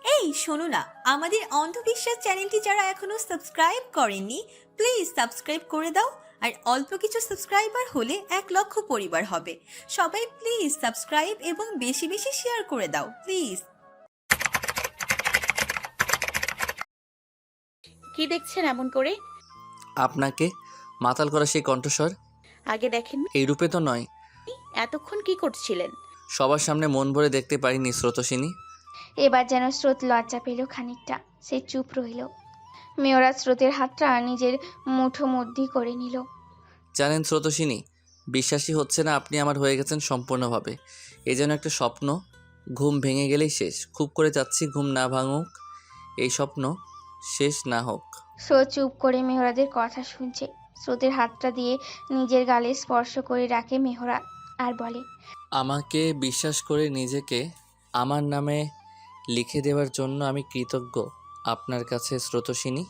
এই শোনো না, আমাদের অন্ধবিশ্বাস চ্যানেলটি যারা এখনো সাবস্ক্রাইব করেননি, প্লিজ সাবস্ক্রাইব করে দাও। আর অল্প কিছু সাবস্ক্রাইবার হলে 1 লক্ষ পরিবার হবে। সবাই প্লিজ সাবস্ক্রাইব এবং বেশি বেশি শেয়ার করে দাও প্লিজ। কি দেখছেন এমন করে? আপনাকে মাতাল করা সেই কণ্ঠস্বর আগে দেখেননি? এই রূপে তো নয়। এতক্ষণ কি করছিলেন? সবার সামনে মন ভরে দেখতে পারিনি স্রোতসিনী। এবার যেন স্রোত লজ্জা পেল খানিকটা, সে চুপ রইল। মেয়রা স্রোতের হাতটা নিজের মুঠো মধ্যে করে নিল। জানেন স্রোতসিনী, বিশ্বাসই হচ্ছে না আপনি আমার হয়ে গেছেন সম্পূর্ণভাবে। এ যেন একটা স্বপ্ন, ঘুম ভেঙে গেলেই শেষ। খুব করে চাচ্ছি ঘুম না ভাঙুক, এই স্বপ্ন শেষ না হোক। স্রোত চুপ করে মেহরাদের কথা শুনছে। স্রোতের হাতটা দিয়ে নিজের গালে স্পর্শ করে রাখে মেহরা আর বলে, আমাকে বিশ্বাস করে নিজেকে আমার নামে লিখে দেওয়ার জন্য আমি কৃতজ্ঞ আপনার কাছে স্রোতসিনী।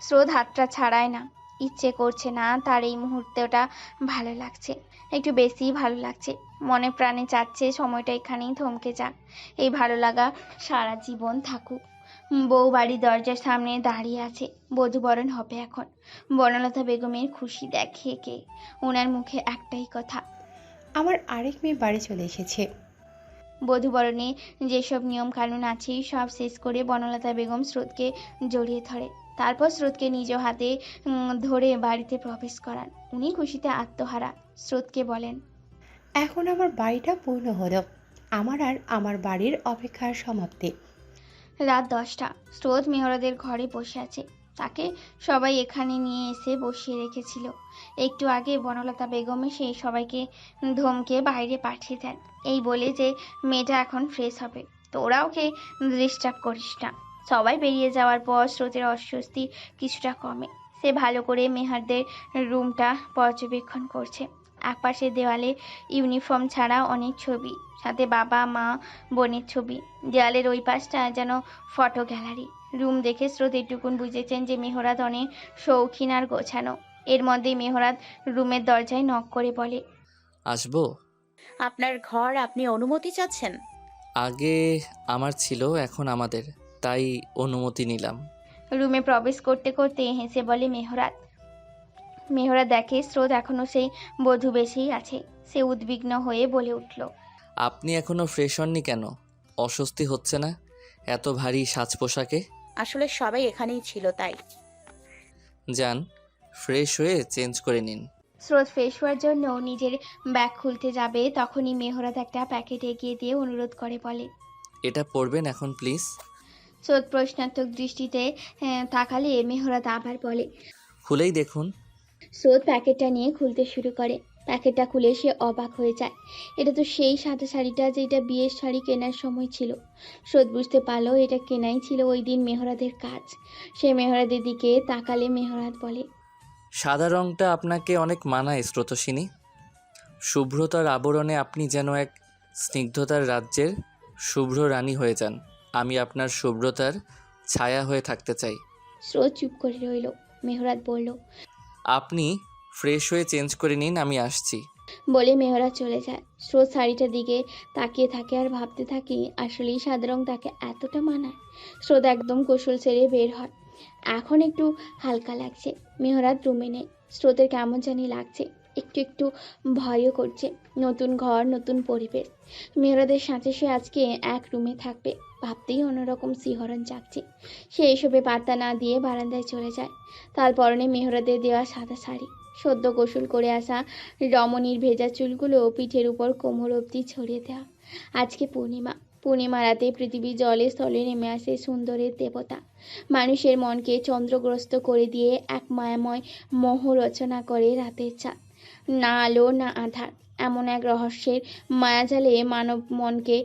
স্রোত হাতটা ছাড়ায় না, ইচ্ছে করছে না তার এই মুহূর্তটা ভালো লাগছে, একটু বেশিই ভালো লাগছে। মনে প্রাণে চাচ্ছে সময়টা এখানেই থমকে যাক, এই ভালো লাগা সারা জীবন থাকুক। বউ বাড়ির দরজার সামনে দাঁড়িয়ে আছে, বধূবরণ হবে এখন। বনলতা বেগমের খুশি দেখে কে, ওনার মুখে একটাই কথা, আমার আরেক মেয়ে বাড়ি চলে এসেছে। বধূবরণে যেসব নিয়ম কানুন আছে সব শেষ করে বনলতা বেগম স্রোতকে জড়িয়ে ধরে, তারপর স্রোতকে নিজ হাতে ধরে বাড়িতে প্রবেশ করান। উনি খুশিতে আত্মহারা। স্রোতকে বলেন, এখন আমার বাড়িটা পূর্ণ হলো, আমার আর আমার বাড়ির অপেক্ষার সমাপ্তি। রাত 10টা। স্রোত মেহরাদের ঘরে বসে আছে, তাকে সবাই এখানে নিয়ে এসে বসিয়ে রেখেছিল। একটু আগে বনলতা বেগম এসে সবাইকে ধমকে বাইরে পাঠিয়ে দেন, এই বলে যে মেয়েটা এখন ফ্রেশ হবে, তোরা ওকে ডিস্টার্ব করিস না। সবাই বেরিয়ে যাওয়ার পর স্রোতের অস্বস্তি কিছুটা কমে। সে ভালো করে মেহারদের রুমটা পর্যবেক্ষণ করছে। একপাশে দেওয়ালে ইউনিফর্ম ছাড়া অনেক ছবি, সাথে বাবা মা বোনের ছবি। দেয়ালের ওই পাশটা যেন ফটো গ্যালারি। রুম দেখে স্রোত এটুকুন বুঝেছেন যে মেহরাত অনেক শৌখিন আর গোছানো। এর মধ্যেই মেহরাত রুমের দরজায় নক করে বলে, আসবো? আপনার ঘর, আপনি অনুমতি চাচ্ছেন? আগে আমার ছিল, এখন আমাদের, তাই অনুমতি নিলাম। রুমে প্রবেশ করতে করতে হেসে বলে মেহরাত। মেহরাত দেখে স্রোত এখনো সেই বধূ বেশেই আছে। সে উদ্বিগ্ন হয়ে বলে উঠল, আপনি এখনো ফ্রেশ হননি কেন? অস্বস্তি হচ্ছে না এত ভারী সাজ পোশাকে? আসলে সবাই এখানেই ছিল তাই। যান, ফ্রেশ হয়ে চেঞ্জ করে নিন। স্রোত ফ্রেশ হওয়ার জন্য নিজের ব্যাগ খুলতে যাবে, তখনই মেহরাত একটা প্যাকেট এগিয়ে দিয়ে অনুরোধ করে বলে, এটা পড়বেন এখন প্লিজ। স্রোত প্রশ্নাত্মক দৃষ্টিতে তাকালে মেহরাত আবার বলে। খুলেই দেখুন। স্রোত প্যাকেটটা নিয়ে খুলতে শুরু করে। প্যাকেটটা খুলে সে অবাক হয়ে যায়। এটা তো সেই সাদা শাড়িটা যেটা বিয়ের শাড়ি কেনার সময় ছিল। স্রোত বুঝতে পারলো এটা কেনাই ছিল ওই দিন মেহরাদের কাজ। সে মেহরাদের দিকে তাকালে মেহরাত বলে, সাদা রংটা আপনাকে অনেক মানায় স্রোতসিনী। শুভ্রতার আবরণে আপনি যেন এক স্নিগ্ধতার রাজ্যের শুভ্র রানী হয়ে যান। আমি আপনার শুভ্রতার ছায়া হয়ে থাকতে চাই। স্রোত চুপ করে রইল। মেহরাত বলল, আপনি ফ্রেশ হয়ে চেঞ্জ করে নিন, আমি আসছি। বলে মেহরাত চলে যায়। স্রোত শাড়িটার দিকে তাকিয়ে থাকে আর ভাবতে থাকে আসলেই সাদা রং তাকে এতটা মানায়। স্রোত একদম কৌশল ছেড়ে বের হয়। এখন একটু হালকা লাগছে। মেহরাত রুমে নেই। স্রোতের কেমন জানি লাগছে, একটু একটু ভয়ও করছে। নতুন ঘর, নতুন পরিবেশ। মেহরাদের সাথে সে আজকে এক রুমে থাকবে, ভাবতেই অন্যরকম শিহরণ জাগছে। সে এসবে পাত্তা না দিয়ে বারান্দায় চলে যায়। তার পরনে মেহরাদের দেওয়া সাদা শাড়ি, সদ্য গোসল করে আসা রমণীর ভেজা চুলগুলো পিঠের উপর কোমর অবধি ছড়িয়ে দেওয়া। আজকে পূর্ণিমা। পূর্ণিমা রাতে পৃথিবী জলে স্থলে নেমে আসে সুন্দরের দেবতা। মানুষের মনকে চন্দ্রগ্রস্ত করে দিয়ে এক মায়াময় মোহ রচনা করে রাতের চাঁদ। না আলো না আধার, এমন এক রহস্যের মায়াজালে মানব মনকে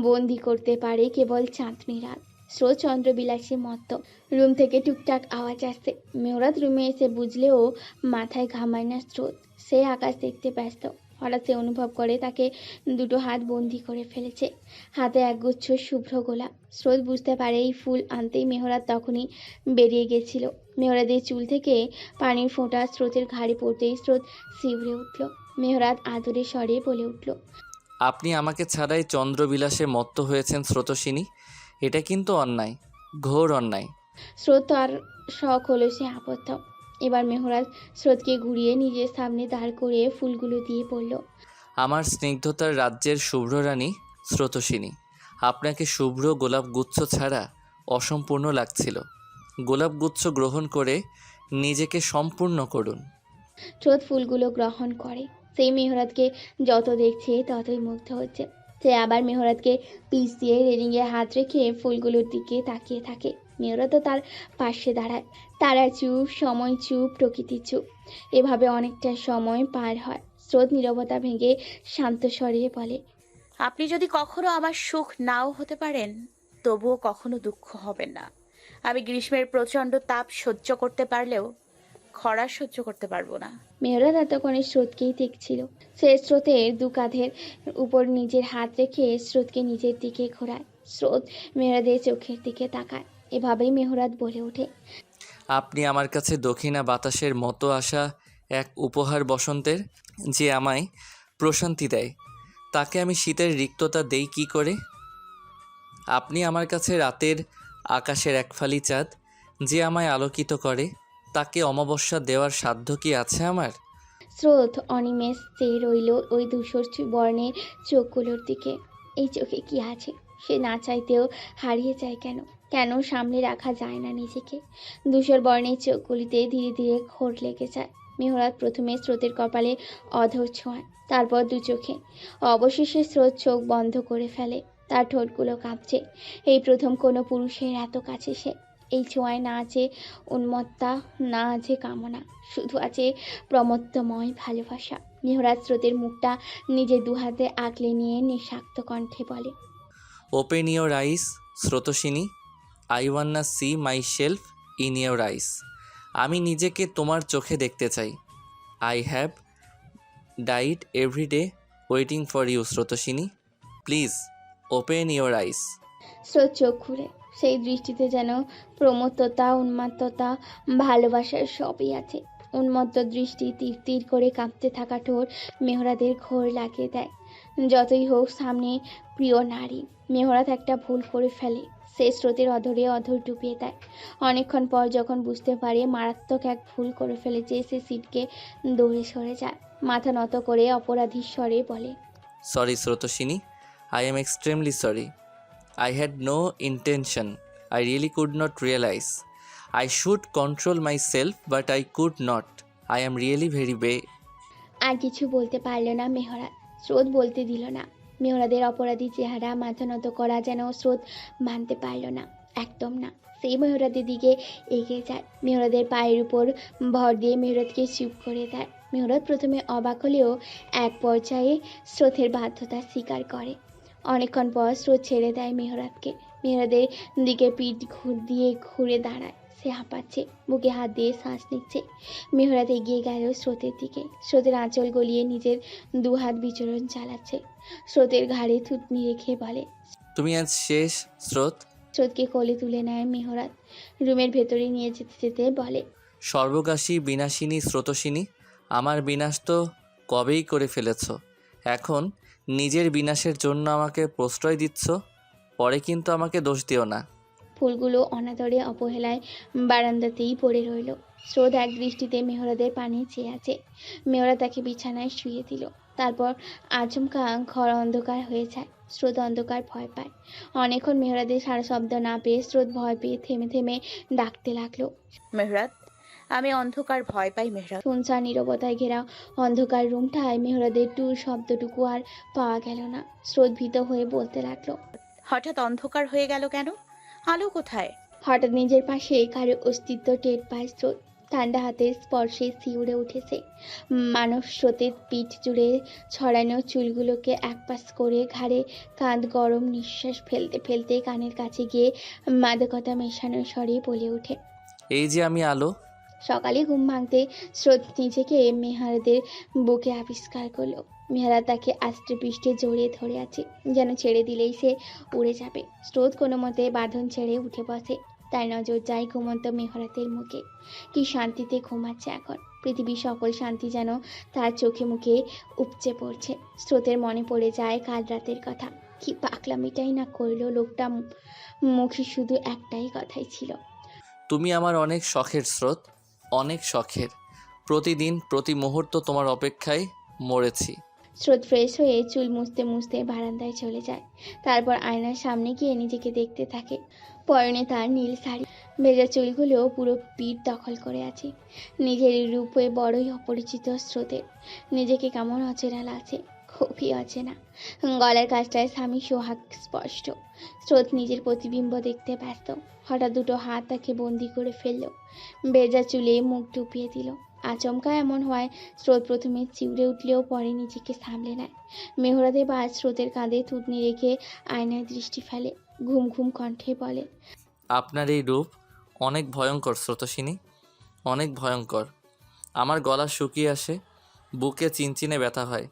বন্দি করতে পারে কেবল চাঁদনি রাত। স্রোত চন্দ্রবিলাসী মত্ত। রুম থেকে টুকটাক আওয়াজ আসছে। মেহরাত রুমে এসে বুঝলেও মাথায় ঘামায় না স্রোত। সে আকাশ দেখতে ব্যস্ত। হঠাৎ সে অনুভব করে তাকে দুটো হাত বন্দি করে ফেলেছে। হাতে একগুচ্ছ শুভ্র গোলাপ। স্রোত বুঝতে পারে এই ফুল আনতেই মেহরাত তখনই বেরিয়ে গেছিল। মেহরাদের চুল থেকে পানির ফোঁটা স্রোতের ঘাড়ে পড়তেই স্রোত শিউরে উঠল। মেহরাত আদরে স্বরে বলে উঠল, আপনি আমাকে ছাড়াই চন্দ্রবিলাসে মত্ত হয়েছেন স্রোতসিনী। এটা কিন্তু অন্যায়, ঘোর অন্যায়। স্রোত তার শখ হলো সে আবদ্ধ। এবার মেহরাজ স্রোতকে ঘুরিয়ে নিজের সামনে দাঁড় করিয়ে ফুলগুলো দিয়ে বলল, আমার স্নিগ্ধতার রাজ্যের শুভ্র রানী স্রোতস্বিনী, আপনাকে শুভ্র গোলাপগুচ্ছ ছাড়া অসম্পূর্ণ লাগছিল। গোলাপগুচ্ছ গ্রহণ করে নিজেকে সম্পূর্ণ করুন। স্রোত ফুলগুলো গ্রহণ করে। সেই মেহরাতকে যত দেখছে ততই মুগ্ধ হচ্ছে। সে আবার মেহরাতকে পিস দিয়ে রেলিংয়ে হাত রেখে ফুলগুলোর দিকে তাকিয়ে থাকে। মেহরাতও তার পাশে দাঁড়ায়। তারা চুপ, সময় চুপ, প্রকৃতি চুপ। এভাবে অনেকটা সময় পার হয়। স্রোত নীরবতা ভেঙে শান্ত স্বরে বলে, আপনি যদি কখনো আমার সুখ নাও হতে পারেন, তবুও কখনো দুঃখ হবেন না। আমি গ্রীষ্মের প্রচণ্ড তাপ সহ্য করতে পারলেও খরা সহ্য করতে পারবো না। মেহরাত এতক্ষণে স্রোতকেই দেখছিল। সে স্রোতের দু কাঁধের উপর নিজের হাত রেখে স্রোতকে নিজের দিকে ঘোরায়। স্রোত মেহরাদের চোখের দিকে তাকায়। এভাবেই মেহরাত বলে ওঠে, আপনি আমার কাছে দক্ষিণা বাতাসের মতো আসা এক উপহার বসন্তের, যে আমায় প্রশান্তি দেয়। তাকে আমি শীতের রিক্ততা দেই কী করে? আপনি আমার কাছে রাতের আকাশের এক ফালি চাঁদ, যে আমায় আলোকিত করে। তাকে অমাবস্যা দেওয়ার সাধ্য কি আছে আমার? স্রোত অনিমেষ চেয়ে রইল ওই ধূসর বর্ণের চোখগুলোর দিকে। এই চোখে কি আছে? সে না চাইতেও হারিয়ে যায় কেন? কেন সামনে রাখা যায় না নিজেকে? ধূসর বর্ণের চোখগুলিতে ধীরে ধীরে ঘোর লেগে যায়। মেহরাত প্রথমে স্রোতের কপালে অধর ছোঁয়ায়, তারপর দু চোখে। অবশেষে স্রোত চোখ বন্ধ করে ফেলে। তার ঠোঁটগুলো কাঁপছে। এই প্রথম কোনো পুরুষের এত কাছে সে। এই ছোঁয়ায় না আছে উন্মত্তা, না আছে কামনা, শুধু আছে প্রমত্তময় ভালোবাসা। মেহরাজ স্রোতের মুখটা নিজের দুহাতে আগলে নিয়ে নিঃশাক্ত কণ্ঠে বলে, open your eyes Srotoswini, I wanna see myself in your eyes. আমি নিজেকে তোমার চোখে দেখতে চাই। I have died every day waiting for you Srotoswini, please open your eyes. স্রোত চোখ খুলে। সেই দৃষ্টিতে যেন প্রমত্ততা, উন্মাত্ততা, ভালোবাসার সবই আছে। উন্মত্ত দৃষ্টি তীর তীর করে কাঁপতে থাকা ঠোঁট মেহরাদের ঘোর লাগিয়ে দেয়। যতই হোক সামনে প্রিয় নারী, মেহরাত একটা ভুল করে ফেলে। সে স্রোতের অধরে অধর ডুবিয়ে দেয়। অনেকক্ষণ পর যখন বুঝতে পারে মারাত্মক এক ভুল করে ফেলেছে, সে সিটকে দৌড়ে সরে যায়। মাথা নত করে অপরাধীর স্বরে বলে, sorry Srotoswini, I am extremely sorry. I had no intention. I really could not realize. I should control myself, but I could not. I am really very bad. আর কিছু বলতে পারল না মেহরাত। স্রোত বলতে দিল না। মেহরাদের অপরাধী চেহারা, মাথা নত করা যেন স্রোত মানতে পারল না, একদম না। সেই মেহরাদের দিকে এগিয়ে যায়। মেহরাদের পায়ের উপর ভর দিয়ে মেহরাতকে চুপ করে দেয়। মেহরাত প্রথমে অবাক হলেও এক পর্যায়ে স্রোতের বাধ্যতা স্বীকার করে। অনেকক্ষণ পর স্রোত ছেড়ে দেয় মেহরাতকে। মেহরাদের দিকে পিঠ দিয়ে ঘুরে দাঁড়ায়। সে হাঁপাচ্ছে, বুকে হাত দিয়ে শ্বাস নিচ্ছে। মেহরাত এগিয়ে গেল স্রোতের দিকে। স্রোতের আঁচল গলিয়ে নিজের দু হাত বিচরণ চালাচ্ছে। স্রোতের ঘাড়ে থুতনি রেখে বলে, তুমি আজ শেষ স্রোত। স্রোতকে কোলে তুলে নেয় মেহরাত। রুমের ভেতরে নিয়ে যেতে যেতে বলে, সর্বগ্রাসী বিনাশিনী স্রোতস্বিনী, আমার বিনাশ তো কবেই করে ফেলেছ। এখন নিজের বিনাশের জন্য আমাকে প্রশ্রয় দিচ্ছ। পরে কিন্তু আমাকে দোষ দিও না। ফুলগুলো অনাদরে অবহেলায় বারান্দাতেই পড়ে রইল। স্রোত এক দৃষ্টিতে মেহরাদের পানি চেয়ে আছে। মেহরা তাকে বিছানায় শুয়ে দিল। তারপর আচমকা ঘর অন্ধকার হয়ে যায়। স্রোত অন্ধকার ভয় পায়। অনেকক্ষণ মেহরাদের সারা শব্দ না পেয়ে স্রোত ভয় পেয়ে থেমে থেমে ডাকতে লাগলো, মেহরাত, আমি অন্ধকার ভয় পাই মেহরাত। শুনছান নীরবতায় ঘেরা অন্ধকার রুমটায় মেহরাদের টুর শব্দটুকু আর পাওয়া গেল না। স্রোত ভীত হয়ে বলতে লাগলো, হঠাৎ অন্ধকার হয়ে গেল কেন? আলো কোথায়? হঠাৎ নিজের পাশে কারো অস্তিত্ব টের পায় স্রোত। ঠান্ডা হাতের স্পর্শে শিউরে উঠেছে। মানব স্রোতের পিঠ জুড়ে ছড়ানো চুলগুলোকে একপাশ করে ঘাড়ে কাঁধ গরম নিঃশ্বাস ফেলতে ফেলতে কানের কাছে গিয়ে মাদকতা মেশানো স্বরে বলে ওঠে, এই যে আমি আলো। সকালে ঘুম ভাঙতে স্রোত নিজেকে মেহরাদের বুকে আবিষ্কার করলো। মেহরা তাকে আষ্টে পৃষ্ঠে জড়িয়ে ধরে আছে, যেন ছেড়ে দিলেই সে উড়ে যাবে। স্রোত কোনো মতে বাঁধন ছেড়ে উঠে বসে। তার নজর যায় ঘুমন্ত মেহরাতের মুখে। কি শান্তিতে ঘুমাচ্ছে এখন। পৃথিবীর সকল শান্তি যেন তার চোখে মুখে উপচে পড়ছে। স্রোতের মনে পড়ে যায় কাল রাতের কথা। কি পাকলামিটাই না করলো লোকটা, মুখে শুধু একটাই কথাই ছিল। তুমি আমার অনেক শখের স্রোত, অনেক শখের। প্রতিদিন প্রতি মুহূর্ত তোমার অপেক্ষায় মরেছি। স্রোত ফ্রেশ হয়ে চুল মুছতে মুছতে বারান্দায় চলে যায়। তারপর আয়নার সামনে গিয়ে নিজেকে দেখতে থাকে। পরনে তার নীল শাড়ি, ভেজা চুলগুলো পুরো পিঠ দখল করে আছে। নিজের রূপে বড়ই অপরিচিত স্রোতের। নিজেকে কেমন অচেনা লাগছে, খুবই অচেনা। গলার কাছটায় স্বামী সোহাগ স্পষ্ট। স্রোত নিজের প্রতিবিম্ব দেখতে ব্যস্ত। হঠাৎ দুটো হাত তাকে বন্দি করে ফেলল। ভেজা চুলে মুখ ডুবিয়ে দিল। আচমকা এমন হয় স্রোত প্রথমে চিউড়ে উঠলেও পরে নিজেকে সামলে নেয়। মেহরাতে বাজ স্রোতের কাঁধে থুতনি রেখে আয়নায় দৃষ্টি ফেলে। ঘুম ঘুম কণ্ঠে বলে, আপনার এই রূপ অনেক ভয়ঙ্কর স্রোতস্বিনী, অনেক ভয়ঙ্কর। আমার গলা শুকিয়ে আসে, বুকে চিনচিনে ব্যথা হয়।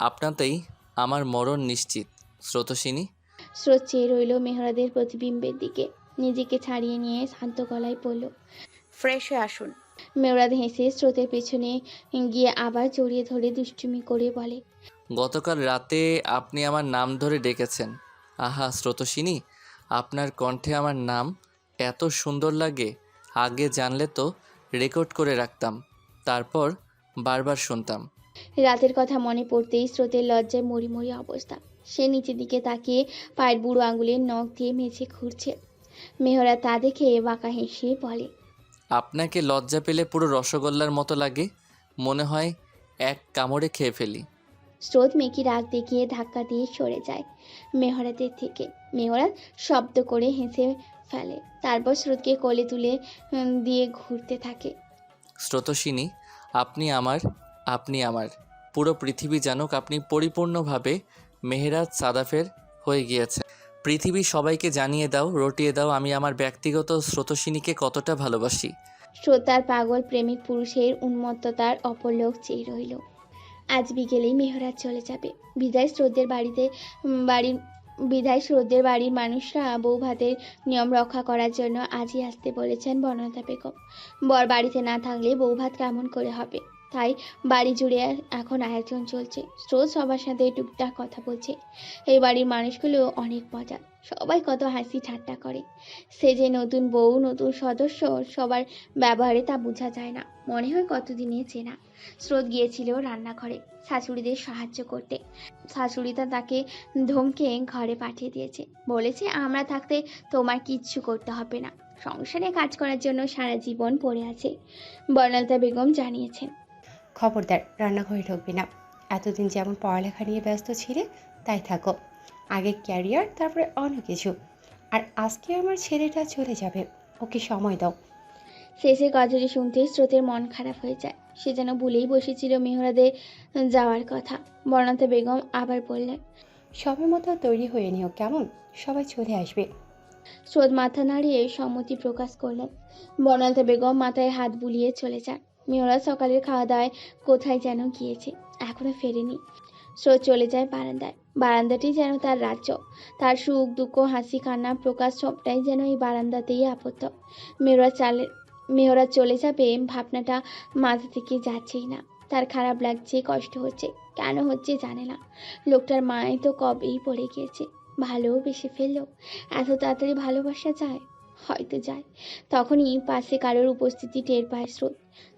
আপনাতেই আমার মরণ নিশ্চিত স্রোতস্বিনী। স্রোত চেয়ে রইল মেহরাদের প্রতিবিম্বের দিকে। নিজেকে ছাড়িয়ে নিয়ে শান্ত গলায় পড়ল, ফ্রেশ হয়ে আসুন। মেহরাদ হেসে স্রোতের পেছনে গিয়ে আবার জড়িয়ে ধরে দুষ্টুমি করে বলে, গতকাল রাতে আপনি আমার নাম ধরে ডেকেছেন। আহা স্রোতস্বিনী, আপনার কণ্ঠে আমার নাম এত সুন্দর লাগে। আগে জানলে তো রেকর্ড করে রাখতাম, তারপর বারবার শুনতাম। রাতের কথা মনে পড়তেই স্রোতের লজ্জায় মরি মরি অবস্থা। সে নিচের দিকে তাকিয়ে পায়ের বুড়ো আঙুলের নখ দিয়ে মেঝে ঘুরছে। মেহরা তা দেখে বাঁকা হেসে বলে, আপনাকে লজ্জা পেলে পুরো রসগোল্লার মতো লাগে, মনে হয় এক কামড়ে খেয়ে ফেলি। স্রোত মেকি রাগ দেখিয়ে ধাক্কা দিয়ে সরে যায় মেহরাতের থেকে। মেহরাত শব্দ করে হেসে ফেলে। তারপর স্রোতকে কোলে তুলে দিয়ে ঘুরতে থাকে। স্রোতস্বিনী, আপনি আমার পুরো পৃথিবী জানুক আপনি পরিপূর্ণভাবে মেহেরাজ সাদাফের হয়ে গিয়েছে। পৃথিবী সবাইকে জানিয়ে দাও, রটিয়ে দাও আমি আমার ব্যক্তিগত স্রোতস্বিনীকে কতটা ভালোবাসি। শ্রোতার পাগল প্রেমিক পুরুষের উন্মত্ততার অপলোক চেয়ে রইল। আজ বিকেলেই মেহরাজ চলে যাবে। বিদায় স্রোতদের বাড়িতে বাড়ির বিদায় স্রোতদের বাড়ির মানুষরা বউ ভাতের নিয়ম রক্ষা করার জন্য আজই আসতে বলেছেন বনলতা বেগম। বর বাড়িতে না থাকলে বউ ভাত কেমন করে হবে, তাই বাড়ি জুড়ে এখন আয়োজন চলছে। স্রোত সবার সাথে টুকটাক কথা বলছে। এই বাড়ির মানুষগুলো অনেক মজা, সবাই কত হাসি ঠাট্টা করে। সে যে নতুন বউ, নতুন সদস্য, সবার ব্যবহারে তা বোঝা যায় না, মনে হয় কতদিনের চেনা। স্রোত গিয়েছিল রান্নাঘরে শাশুড়িদের সাহায্য করতে। শাশুড়িটা তাকে ধমকে ঘরে পাঠিয়ে দিয়েছে, বলেছে আমরা থাকতে তোমার কিচ্ছু করতে হবে না, সংসারে কাজ করার জন্য সারা জীবন পড়ে আছে। বর্ণালতা বেগম জানিয়েছেন, খবরদার রান্নাঘরে ঢুকবি না। এতদিন যেমন পড়ালেখা নিয়ে ব্যস্ত ছিলে তাই থাকো। আগে ক্যারিয়ার, তারপরে অন্য কিছু। আর আজকে আমার ছেলেটা চলে যাবে, ওকে সময় দাও। শেষের কথাটি শুনতে স্রোতের মন খারাপ হয়ে যায়। সে যেন ভুলেই বসেছিল মেহরাদের যাওয়ার কথা। বর্ণালতা বেগম আবার বললেন, সময় মতো তৈরি হয়ে নিও কেমন, সবাই চলে আসবে। স্রোত মাথা নাড়িয়ে সম্মতি প্রকাশ করলেন। বর্ণালতা বেগম মাথায় হাত বুলিয়ে চলে যান। মেহরাজ সকালের খাওয়া দাওয়ায় কোথায় যেন গিয়েছে, এখনো ফেরেনি। স্রোত চলে যায় বারান্দায়। বারান্দাটি যেন তার রাজ্য। তার সুখ দুঃখ হাসি কান্না প্রকাশ সবটাই যেন এই বারান্দাতেই আবদ্ধ। মেহরাজ চলে যাবে ভাবনাটা মাথা থেকে যাচ্ছেই না। তার খারাপ লাগছে, কষ্ট হচ্ছে, কেন হচ্ছে জানে না। লোকটার মায় তো কবেই পড়ে গিয়েছে, ভালোবেসে ফেললো। এত তাড়াতাড়ি ভালোবাসা যায়? হয়তো যায়। তখনই পাশে কারোর উপস্থিতি টের পায় স্রোত।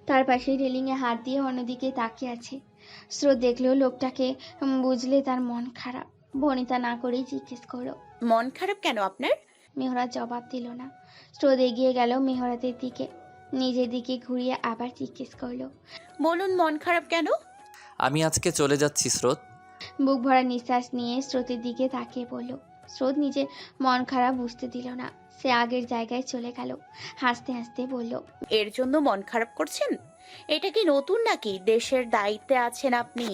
তার পাশে রেলিংয়ে হাত দিয়ে অন্যদিকে তাকিয়ে আছে। স্রোত দেখলেও লোকটাকে, বুঝলে তার মন খারাপ। বনিতা না করেই জিজ্ঞেস করলো, মন খারাপ কেন আপনার? মেহরাজ জবাব দিল না। স্রোত এগিয়ে গেল মেহরাতের দিকে, নিজের দিকে ঘুরিয়ে আবার জিজ্ঞেস করলো, বলুন মন খারাপ কেন? আমি আজকে চলে যাচ্ছি স্রোত। বুক ভরা নিঃশ্বাস নিয়ে স্রোতের দিকে তাকিয়ে বলল। স্রোত নিজের মন খারাপ বুঝতে দিল না। সে আগের জায়গায় চলে গেল। হাসতে হাসতে বলল, এর জন্য মন খারাপ করছেন? এটা কি নতুন নাকি? দেশের দায়িত্বে আছেন আপনি।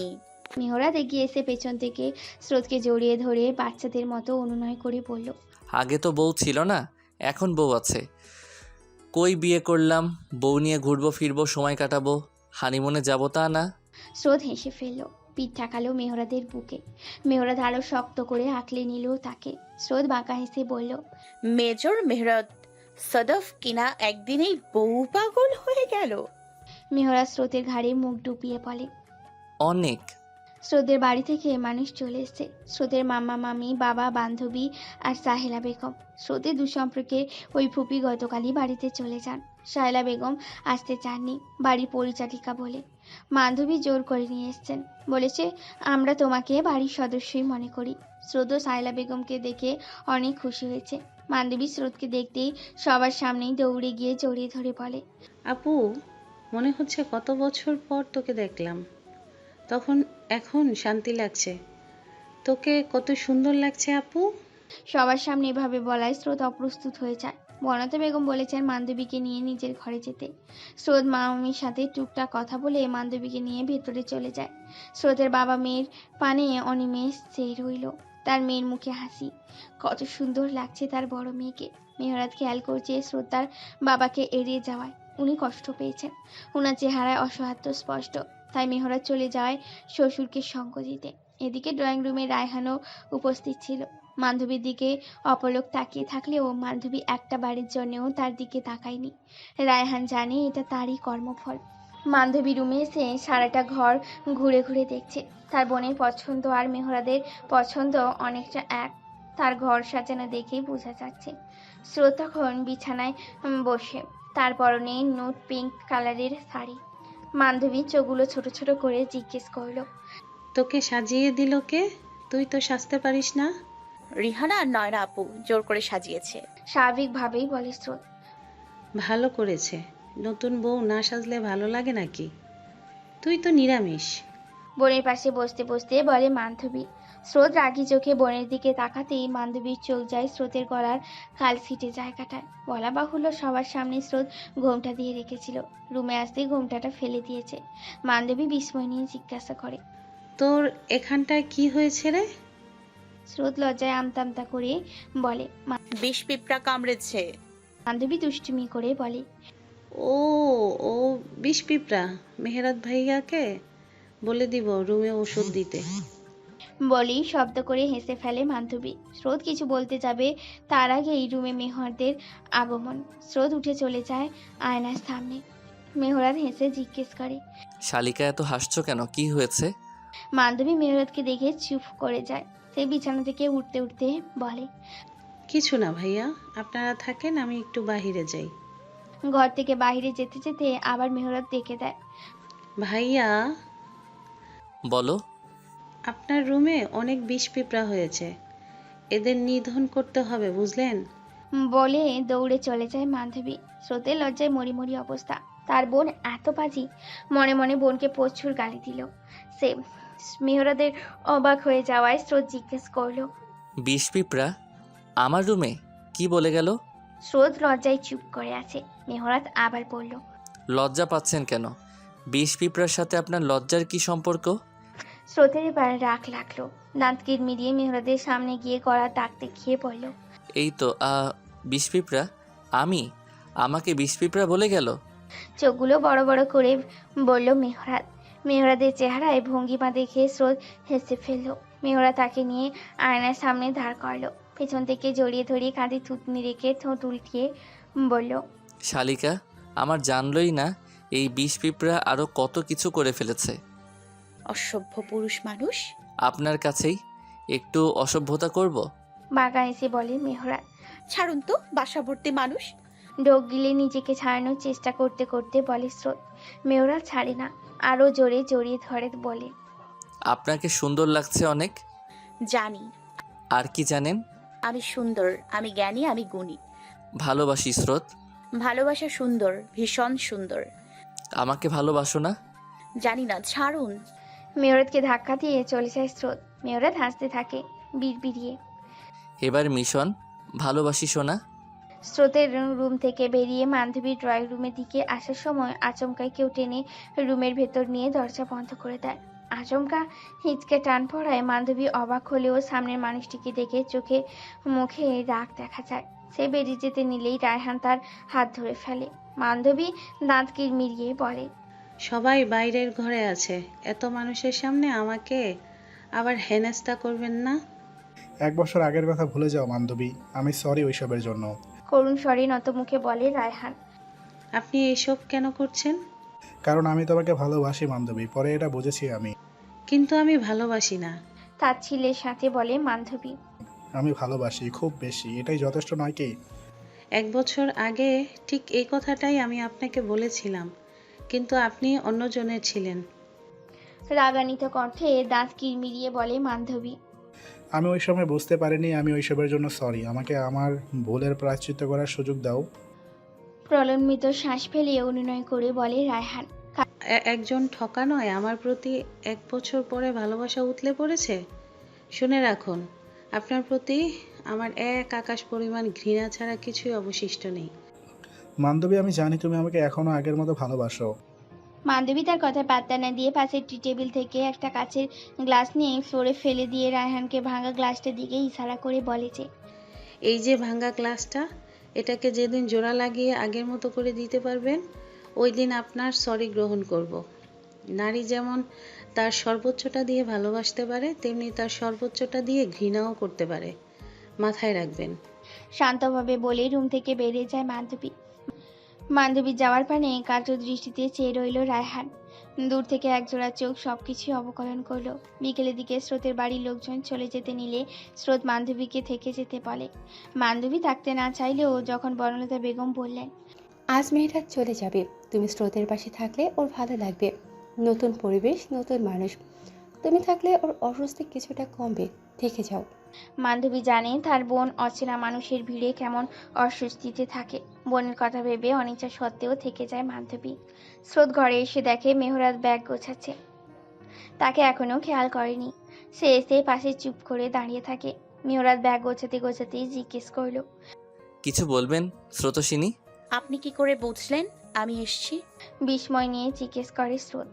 মেহরাত এগিয়ে এসে পেছন থেকে স্রোতকে জড়িয়ে ধরে বাচ্চাদের মতো অনুনয় করে বলল, আগে তো বউ ছিল না, এখন বউ আছে। কই বিয়ে করলাম, বউ নিয়ে ঘুরবো ফিরবো, সময় কাটাবো, হানিমুনে যাবো তা না। স্রোত হেসে ফেলল, পিঠ ঠাকালো মেহরাদের বুকে। মেহরাত আরো শক্ত করে আঁকলে নিল তাকে। স্রোত বাঁকা হেসে বলল, মেজর মেহরাত সদফ কিনা একদিনেই বউ পাগল হয়ে গেল। মেহরাত স্রোতের ঘাড়ে মুখ ডুবিয়ে বলে, অনেক। স্রোতের বাড়ি থেকে মানুষ চলে এসছে। স্রোতের মামা মামি, বাবা, বান্ধবী আর সাহেলা বেগম। স্রোতের দুঃসম্পর্কে ওই ফুপি গতকালই বাড়িতে চলে যান। সাহেলা বেগম আসতে চাননি বাড়ির পরিচারিকা বলে। বান্ধবী জোর করে নিয়ে এসছেন, বলেছে আমরা তোমাকে বাড়ির সদস্যই মনে করি। স্রোত সাহেলা বেগমকে দেখে অনেক খুশি হয়েছে। বান্ধবী স্রোতকে দেখতেই সবার সামনেই দৌড়ে গিয়ে জড়িয়ে ধরে বলে, আপু, মনে হচ্ছে কত বছর পর তোকে দেখলাম। এখন শান্তি লাগছে। তোকে কত সুন্দর লাগছে আপু। সবার সামনে এভাবে বলায় স্রোত অপ্রস্তুত হয়ে যায়। বনতা বেগম বলেছেন বান্ধবীকে নিয়ে নিজের ঘরে যেতে। স্রোত মামির সাথে টুকটাক কথা বলে বান্ধবীকে নিয়ে ভেতরে চলে যায়। স্রোতের বাবা মেয়ের পানে অনিমেষ চেয়ে রইল। তার মেয়ের মুখে হাসি। কত সুন্দর লাগছে তার বড় মেয়েকে। মেহরাত খেয়াল করছে স্রোত তার বাবাকে এড়িয়ে যাওয়ায় উনি কষ্ট পেয়েছেন। ওনার চেহারায় অসহায়ত্ব স্পষ্ট। তাই মেহরাত চলে যাওয়ায় শ্বশুরকে সঙ্গ দিতে। এদিকে ড্রয়িং রুমে রায়হানও উপস্থিত ছিল। বান্ধবীর দিকে অপলক তাকিয়ে থাকলেও বান্ধবী একটা বাড়ির জন্যও তার দিকে তাকায়নি। রায়হান জানে এটা তারই কর্মফল। বান্ধবী রুমে এসে সারাটা ঘর ঘুরে ঘুরে দেখছে। তার বোনের পছন্দ আর মেহরাদের পছন্দ অনেকটা এক। তার ঘর সাজানো দেখেই বোঝা যাচ্ছে। স্রোত তখন বিছানায় বসে, তার পরনে নুট পিঙ্ক কালারের শাড়ি। বান্ধবী চোখগুলো ছোট ছোট করে জিজ্ঞেস করলো, তোকে সাজিয়ে দিল কে? তুই তো সাজতে পারিস না। রিহানা আর নয়না আপু জোর করে সাজিয়েছে। স্বাভাবিকভাবেই বলে স্রোত। ভালো করেছে। নতুন বউ না সাজলে ভালো লাগে নাকি? তুই তো নিরামিষ। বোনের পাশে বসতে বসতে বলে বান্ধবী। স্রোত রাগি চোখে বোনের দিকে তাকাতেই বান্ধবীর চোখ যায় স্রোতের গলার খাল ফিটে জায়গাটায়। বলা বাহুল্য সবার সামনে স্রোত ঘোমটা দিয়ে রেখেছিল। রুমে আসতেই ঘোমটাটা ফেলে দিয়েছে। বান্ধবী বিস্ময় নিয়ে জিজ্ঞাসা করে, তোর এখানটায় কি হয়েছে রে? স্রোত লজ্জায় আমতা আমতা করে বলে। বিষ পিঁপড়া কামড়েছে। বান্ধবী দুষ্টুমি করে বলে, ও ও বিষ পিঁপড়া। মেহেরাত ভাইয়াকে বলে দিব রুমে ওষুধ দিতে। বলেই শব্দ করে হেসে ফেলে বান্ধবী। স্রোত কিছু বলতে যাবে তার আগেই রুমে মেহরদের আগমন। স্রোত উঠে চলে যায় আয়নার সামনে। মেহরাত হেসে জিজ্ঞেস করে, শালিকা এত হাসছো কেন, কি হয়েছে? বান্ধবী মেহরাতকে দেখে চুপ করে যায়। সে বিছানা থেকে উঠতে উঠতে বলে, কিছু না ভাইয়া, আপনারা থাকেন, আমি একটু বাহিরে যাই। ঘর থেকে বাইরে যেতে যেতে আবার মেহরাত ডেকে দেয়। ভাইয়া, বলো। আপনার রুমে অনেক বিষ পিঁপড়া হয়েছে, এদের নিধন করতে হবে, বুঝলেন? বলে দৌড়ে চলে যায় বান্ধবী। স্রোতের লজ্জায় মরি মরি অবস্থা। তার বোন এত বাজি। মনে মনে বোনকে প্রচুর গালি দিল সে। মেহরাদের অবাক হয়ে যাওয়ায় স্রোত জিজ্ঞেস করলো, বিষ পিঁপড়া আমার রুমে কি বলে গেল? স্রোত লজ্জায় চুপ করে আছে। মেহরাত আবার বলল, লজ্জা পাচ্ছেন কেন? বিষ পিঁপড়ার সাথে আপনার লজ্জার কি সম্পর্ক? স্রোতের এবার রাগ লাগলো। দাঁত কিরমিরিয়ে মেহরাদের সামনে গিয়ে গলা দাগ দেখিয়ে বলল, এই তো বিষ পিঁপড়া। আমাকে বিষ পিঁপড়া বলে গেল? চোখগুলো বড় বড় করে বলল মেহরাত। মেহরাদের চেহারায় ভঙ্গিমা দেখে স্রোত হেসে ফেলল। মেহরা তাকে নিয়ে আয়নার সামনে দাঁড় করলো। পেছন থেকে জড়িয়ে ধরিয়ে কাঁধে থুতনি রেখে ঠোঁট উল্টিয়ে বলল, শালিকা আমার জানলই না এই বিষ পিঁপড়া আরো কত কিছু করে ফেলেছে। অসভ্য পুরুষ মানুষ। আপনার কাছেই একটু অসভ্যতা করব? বাঁকা এসে বলে মেহরাত। ছাড়ুন তো, বাসা ভর্তি মানুষ। ডোক গিলে নিজেকে ছাড়ানোর চেষ্টা করতে করতে বলে স্রোত। মেহরাত ছাড়ে না, আরো জোরে জড়িয়ে ধরে বলে, আপনাকে সুন্দর লাগছে অনেক। জানি। আর কি জানেন? আমি সুন্দর, আমি জ্ঞানী, আমি গুণী। ভালোবাসি স্রোত। ভালোবাসা সুন্দর, ভীষণ সুন্দর। আমাকে ভালোবাসো না? জানি না, ছাড়ুন। মেহরাতকে ধাক্কা দিয়ে চলে যায় স্রোত। মেহরাত হাসতে থাকে বিড়বিড়িয়ে। এবার মিশন ভালোবাসি সোনা। স্রোতের রুম থেকে বেরিয়ে বান্ধবীর ড্রয়িং রুমের দিকে আসার সময় আচমকাই কেউ টেনে রুমের ভেতর নিয়ে দরজা বন্ধ করে দেয়। আচমকা হিচকে টান পড়ায় বান্ধবী অবাক হলেও সামনের মানুষটিকে দেখে চোখে মুখে রাগ দেখা যায়। সে বেরিয়ে যেতে নিলেই রায়হান তার হাত ধরে ফেলে। বান্ধবী দাঁত কিরমিরিয়ে বলে, সবাই বাইরের ঘরে আছে, এত মানুষের সামনে আমাকে আবার হেনস্থা করবেন না। 1 বছর আগের কথা ভুলে যাও বান্ধবী, আমি সরি ওইসবের জন্য। করুণ স্বরে নত মুখে বলে রায়হান। আপনি এইসব কেন করছেন? কারণ আমি তোমাকে ভালোবাসি বান্ধবী, পরে এটা বুঝেছি আমি। কিন্তু আমি ভালোবাসি না। তাচ্ছিল্যের সাথে বলে মান্ধবী। আমি ভালোবাসি খুব বেশি, এটাই যথেষ্ট নয় কি? 1 বছর আগে ঠিক এই কথাটাই আমি আপনাকে বলেছিলাম, কিন্তু আপনি অন্যজনের ছিলেন। রাগান্বিত কণ্ঠে দাঁত কিরমিরিয়ে বলে মান্ধবী। আমি ওই সময় বুঝতে পারিনি, আমি ওইসবের জন্য সরি। আমাকে আমার ভুলের প্রায়শ্চিত্ত করার সুযোগ দাও। প্রলম্বিত শ্বাস ফেলে অনুনয় করে বলে রায়হান। একজন ঠকা নয় আমার প্রতি 1 বছর পরে ভালোবাসা উতলে পড়েছে। শুনে রাখুন, আপনার প্রতি আমার এক আকাশ পরিমাণ ঘৃণা ছাড়া কিছুই অবশিষ্ট নেই। বান্ধবী, আমি জানি তুমি আমাকে এখনো আগের মতো ভালোবাসো। মান্ধবী তার কথা পাত্তা না দিয়ে পাশের টি টেবিল থেকে একটা কাচের গ্লাস নিয়ে ফ্লোরে ফেলে দিয়ে রায়হানকে ভাঙা গ্লাসটার দিকে ইশারা করে বলে যে, এই যে ভাঙা গ্লাসটা, এটাকে যেদিন জোড়া লাগিয়ে আগের মতো করে দিতে পারবেন, ওই দিন আপনার সরি গ্রহণ করব। নারী যেমন তার সর্বোচ্চটা দিয়ে ভালোবাসতে পারে, তেমনি তার সর্বোচ্চটা দিয়ে ঘৃণাও করতে পারে। মাথায় রাখবেন। শান্তভাবে বলে রুম থেকে বেরিয়ে যায় মান্ধবী। মান্ধবী যাওয়ার পানে কাতর দৃষ্টিতে চেয়ে রইল রায়হান। দূর থেকে একজোড়া চোখ সবকিছু অবকলন করলো। বিকেলের দিকে স্রোতের বাড়ির লোকজন চলে যেতে নিলে স্রোত মান্ধবীকে থেকে যেতে বলে। মান্ধবী থাকতে না চাইলেও যখন বনলতা বেগম বললেন, আজ মেয়েটা চলে যাবে, তুমি স্রোতের পাশে থাকলে ওর ভালো লাগবে। নতুন পরিবেশ, নতুন মানুষ, তুমি থাকলে ওর অস্বস্তি কিছুটা কমবে, থেকে যাও। মান্ধবী জানে তার বোন অচেনা মানুষের ভিড়ে কেমন অস্বস্তিতে থাকে। বোনের কথা ভেবে অনিচ্ছা সত্ত্বেও থেকে যায় মান্ধবী। স্রোত ঘরে এসে দেখে মেহরাত ব্যাগ গোছাচ্ছে। তাকে এখনো খেয়াল করেনি। সে এসে পাশে চুপ করে দাঁড়িয়ে থাকে। মেহরাত ব্যাগ গোছাতে গোছাতেই জিজ্ঞেস করলো, কিছু বলবেন স্রোতস্বিনী? আপনি কি করে বুঝলেন আমি এসছি? বিস্ময় নিয়ে জিজ্ঞেস করে স্রোত।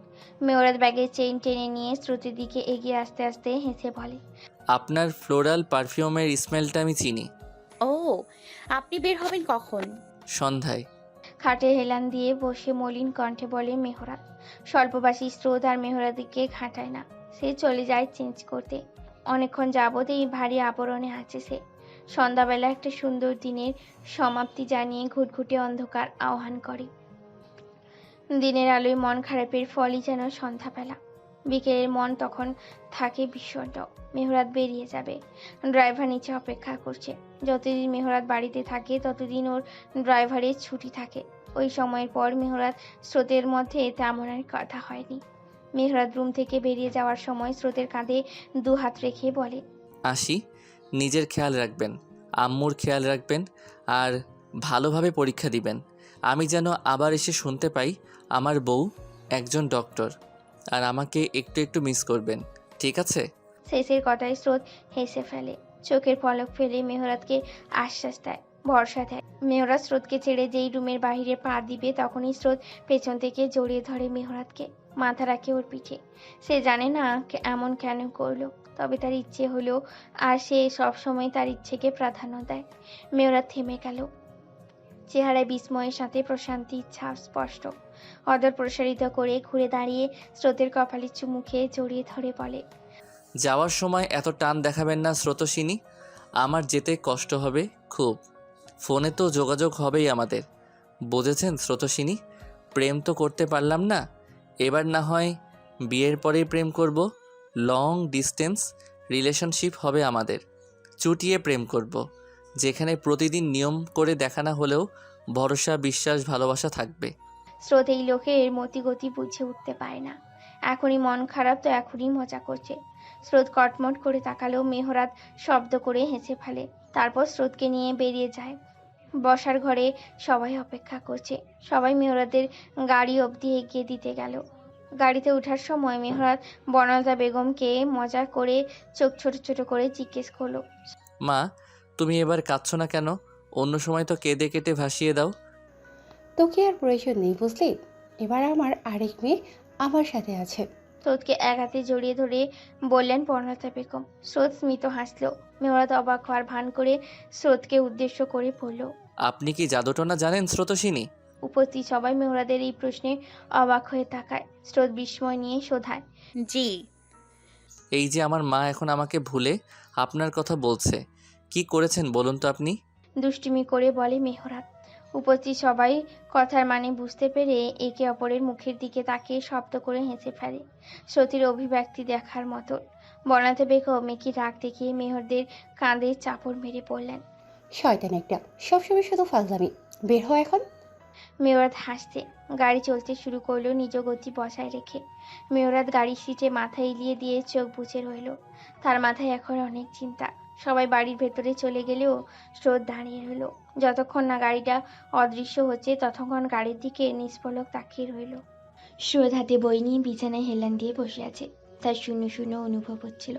মেহরাত ব্যাগের চেইন টেনে নিয়ে স্রোতের দিকে এগিয়ে আসতে আসতে হেসে বলে, আপনার ফ্লোরাল পারফিউমের স্মেলটা আমি চিনি। ও, আপনি বের হবেন কখন? সন্ধ্যায়। খাটে হেলান দিয়ে বসে মলিন কণ্ঠে বলে মেহরাত। স্বল্পবাসী স্রোত আর মেহরাতকে ঘাটায় না। সে চলে যায় চেঞ্জ করতে। অনেকক্ষণ যাবৎ এই ভারী আবরণে আছে সে। সন্ধ্যাবেলা একটা সুন্দর দিনের সমাপ্তি জানিয়ে ঘুটঘুটে অন্ধকার আহ্বান করে। দিনের আলোয় মন খারাপের ফলই যেন সন্ধ্যাবেলা। বিকেলের মন তখন থাকে বিষণ্ণ। মেহরাত বেরিয়ে যাবে। ড্রাইভার নিচে অপেক্ষা করছে। যতদিন মেহরাত বাড়িতে থাকে ততদিন ওর ড্রাইভারের ছুটি থাকে। ওই সময়ের পর মেহরাত স্রোতের মধ্যে তেমন আর কথা হয়নি। মেহরাত রুম থেকে বেরিয়ে যাওয়ার সময় স্রোতের কাঁধে 2 হাত রেখে বলে, আসি। নিজের খেয়াল রাখবেন, আম্মুর খেয়াল রাখবেন, আর ভালোভাবে পরীক্ষা দিবেন। আমি যেন আবার এসে শুনতে পাই আমার বউ একজন ডক্টর, আর আমাকে একটু একটু মিস করবেন, ঠিক আছে? শেষের কথায় স্রোত হেসে ফেলে। চোখের পলক ফেলে মেহরাতকে আশ্বাস দেয়, ভরসা দেয়। মেহরাত স্রোতকে ছেড়ে যেই রুমের বাহিরে পা দিবে তখনই স্রোত পেছন থেকে জড়িয়ে ধরে মেহরাতকে, মাথা রাখে ওর পিঠে। সে জানে না এমন কেন করলো, তবে তার ইচ্ছে হলো, আর সে সবসময় তার ইচ্ছেকে প্রাধান্য দেয়। মেহরাত থেমে গেল। চেহারায় বিস্ময়ের সাথে প্রশান্তির ছাপ স্পষ্ট। অদর প্রসারিত করে ঘুরে দাঁড়িয়ে স্রোতের কপালে চুমু খেয়ে জড়িয়ে ধরে বলে, যাওয়ার সময় এত টান দেখাবেন না স্রোতস্বিনী, আমার যেতে কষ্ট হবে খুব। ফোনে তো যোগাযোগ হবেই আমাদের, বুঝেছেন স্রোতস্বিনী? প্রেম তো করতে পারলাম না, এবার না হয় বিয়ের পরেই প্রেম করব। লং ডিস্টেন্স রিলেশনশিপ হবে আমাদের, চুটিয়ে প্রেম করব, যেখানে প্রতিদিন নিয়ম করে দেখা না হলেও ভরসা, বিশ্বাস, ভালোবাসা থাকবে। স্রোত এই লোকের মতিগতি বুঝে উঠতে পারে না। এখনই মন খারাপ তো এখনই মজা করছে। স্রোত কটমট করে তাকালেও মেহরাত শব্দ করে হেসে ফেলে। তারপর স্রোতকে নিয়ে বেরিয়ে যায়। বসার ঘরে সবাই অপেক্ষা করছে। সবাই মেহরাতের গাড়ি অবধি এগিয়ে দিতে গেল। গাড়িতে ওঠার সময় মেহরাত বনলতা বেগমকে মজা করে চোখ ছোট ছোট করে জিজ্ঞেস করলো, মা, তুমি এবার কাঁদছো না কেন? অন্য সময় তো কেঁদে কেটে ভাসিয়ে দাও। তোকে আর প্রয়োজন নেই, বুঝলি? এবার আমার আরেক মেয়ে আমার সাথে আছে। স্রোতকে এক হাতে জড়িয়ে ধরে বললেন বনলতা বেগম। স্রোত স্মিত হাসল। মেহরাত অবাক হওয়ার ভান করে স্রোতকে উদ্দেশ্য করে বলল, আপনি কি জাদুটোনা জানেন স্রোতস্বিনী? উপস্থিত সবাই মেহরাদের এই প্রশ্নে অবাক হয়ে তাকায়। স্রোত বিস্ময় নিয়ে শোধায়, জি। এই যে আমার মা এখন আমাকে ভুলে আপনার কথা বলছে, কি করেছেন বলুন তো আপনি? দুষ্টুমি করে বলে মেহরাত। উপস্থিত সবাই কথার মানে বুঝতে পেরে একে অপরের মুখের দিকে তাকিয়ে শব্দ করে হেসে ফেলে। সতীর অভিব্যক্তি দেখার মতো। বর্ণাতে বেগম মেকি রাগ দেখিয়ে মেহরদের কাঁধে চাপড় মেরে পড়লেন। শয়তান একটা, সবসময় শুধু ফালতামি। বের হও এখন। মেয়রাত হাসতে গাড়ি চলতে শুরু করলো নিজ গতি বজায় রেখে। মেয়রাত গাড়ির সিটে মাথা এলিয়ে দিয়ে চোখ বুজে রইল। তার মাথায় এখন অনেক চিন্তা। সবাই বাড়ির ভেতরে চলে গেলেও স্রোত দাঁড়িয়ে রইল। যতক্ষণ না গাড়িটা অদৃশ্য হচ্ছে ততক্ষণ গাড়ির দিকে নিষ্পলক তাকিয়ে রইল। স্রোত হাতে বই নিয়ে বিছানায় হেলান দিয়ে বসে আছে। তার শূন্য শূন্য অনুভব হচ্ছিল।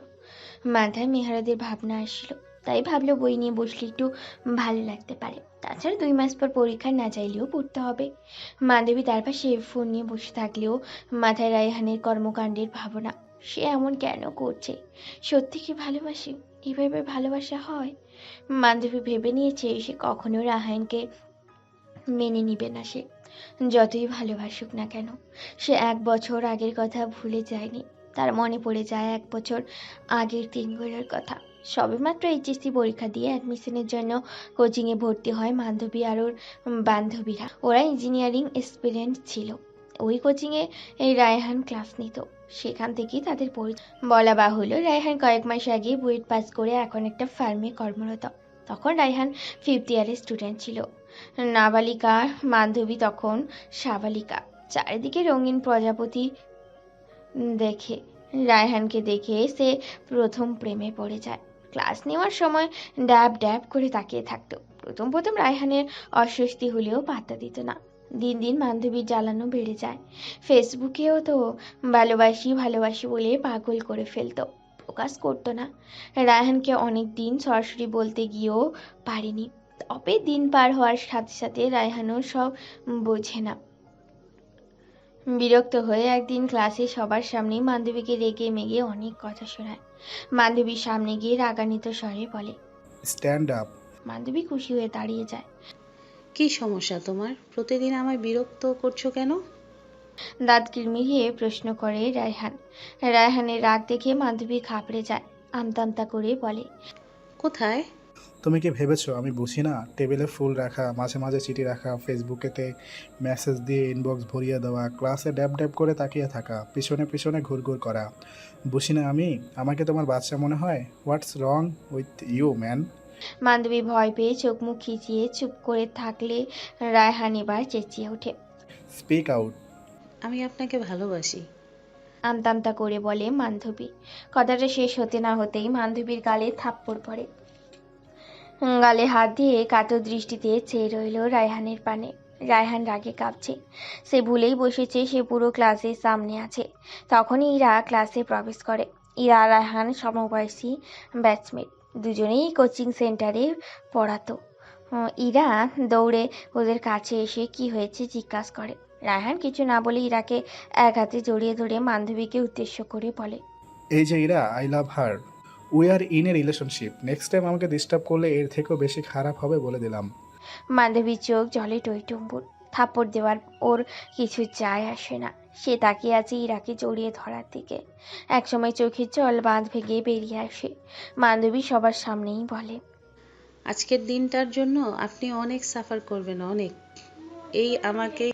মাথায় মেহরাদের ভাবনা আসছিল। তাই ভাবলো বই নিয়ে বসলে একটু ভালো লাগতে পারে। তাছাড়া 2 মাস পর পরীক্ষা, না চাইলেও পড়তে হবে। মাধবী তার পাশে ফোন নিয়ে বসে থাকলেও মাথায় রায়হানের কর্মকাণ্ডের ভাবনা। সে এমন কেন করছে? সত্যি কি ভালোবাসে? এভাবে ভালোবাসা হয়? মাধবী ভেবে নিয়েছে সে কখনো রায়হানকে মেনে নিবে না। সে যতই ভালোবাসুক না কেন, সে 1 বছর আগের কথা ভুলে যায়নি। তার মনে পড়ে যায় 1 বছর আগের দিনগুলোর কথা। সবেমাত্র এইচএসসি পরীক্ষা দিয়ে অ্যাডমিশনের জন্য কোচিংয়ে ভর্তি হয় মান্ধবী আর ওর বান্ধবীরা। ওরা ইঞ্জিনিয়ারিং এক্সপিরিয়েন্স ছিল। ওই কোচিংয়ে এই রায়হান ক্লাস নিত। সেখান থেকেই তাদের পরিচয়। বলা বাহুল্য, রায়হান কয়েক মাস আগে বুয়েট পাস করে এখন একটা ফার্মে কর্মরত। তখন রায়হান 5th ইয়ারের স্টুডেন্ট ছিল। নাবালিকা বান্ধবী তখন সাবালিকা। চারিদিকে রঙিন প্রজাপতি দেখে রায়হানকে দেখে সে প্রথম প্রেমে পড়ে যায়। ক্লাস নেওয়ার সময় ড্যাব ড্যাব করে তাকিয়ে থাকতো। প্রথম প্রথম রায়হানের অস্বস্তি হলেও পাত্তা দিত না। দিন দিন বান্ধবীর জ্বালানো বেড়ে যায়। ফেসবুকেও তো ভালোবাসি ভালোবাসি বলে পাগল করে ফেলতো, প্রকাশ করতো না। রায়হানকে অনেক দিন সরাসরি বলতে গিয়েও পারিনি। তবে দিন পার হওয়ার সাথে সাথে রায়হানও সব বোঝে না। বিরক্ত হয়ে একদিন ক্লাসে সবার সামনেই বান্ধবীকে রেগে মেগে অনেক কথা শোনায়। বান্ধবীর সামনে গিয়ে রাগান্বিত স্বরে বলে। Stand up. বান্ধবী খুশি হয়ে দাঁড়িয়ে যায়। কি সমস্যা তোমার? প্রতিদিন আমায় বিরক্ত করছো কেন? দাঁত কিরমিরিয়ে প্রশ্ন করে রায়হান। রায়হানের রাগ দেখে বান্ধবী ঘাবড়ে যায়। আমতা আমতা করে বলে। কোথায়? তুমি কি ভেবেছো আমি বুঝি না? টেবিলে ফুল রাখা, মাঝে মাঝে চিঠি রাখা, ফেসবুকেতে মেসেজ দিয়ে ইনবক্স ভরিয়ে দেওয়া, ক্লাসে ড্যাব ড্যাব করে তাকিয়ে থাকা, পিছনে পিছনে ঘুরঘুর করা। বুঝি না আমি? আমাকে তোমার বাচ্চা মনে হয়? হোয়াটস রং উইথ ইউ ম্যান? বান্ধবী ভয় পেয়ে চোখ মুখ খিচিয়ে চুপ করে থাকলে রায়হান এবার চেঁচিয়ে ওঠে। Speak out. আমি আপনাকে ভালোবাসি। আমতা আমতা করে বলে বান্ধবী। কথাটা শেষ হতে না হতেই বান্ধবীর গালে থাপ্পড় পড়ে। গালে হাত দিয়ে কাতর দৃষ্টিতে চেয়ে রইল রায়হানের পানে। রায়হান রাগে কাঁপছে। সে ভুলেই বসেছে সে পুরো ক্লাসের সামনে আছে। তখনই ইরা ক্লাসে প্রবেশ করে। ইরা আর রায়হান সমবয়সী ব্যাচমেট। দুজনেই কোচিং সেন্টারে পড়াতো। ইরা দৌড়ে ওদের কাছে এসে কি হয়েছে জিজ্ঞাসা করে। রায়হান কিছু না বলে ইরাকে এক হাতে জড়িয়ে ধরে বান্ধবীকে উদ্দেশ্য করে বলে। এই যে Ira, I love her. We are in a relationship. Next time আমাকে ডিস্টার্ব করলে এর থেকেও বেশি খারাপ হবে বলে দিলাম। বান্ধবীর চোখ জলে টইটুম্বুর। থাপ্পড় দেওয়ার ওর কিছু যায় আসে না। সে তাকিয়ে আছে ইরাকে জড়িয়ে ধরার দিকে। একসময় চোখের জল বাঁধ ভেঙে বেরিয়ে আসে। বান্ধবী সবার সামনেই বলে। আজকের দিনটার জন্য আপনি অনেক সাফার করবেন, অনেক। এই আমাকে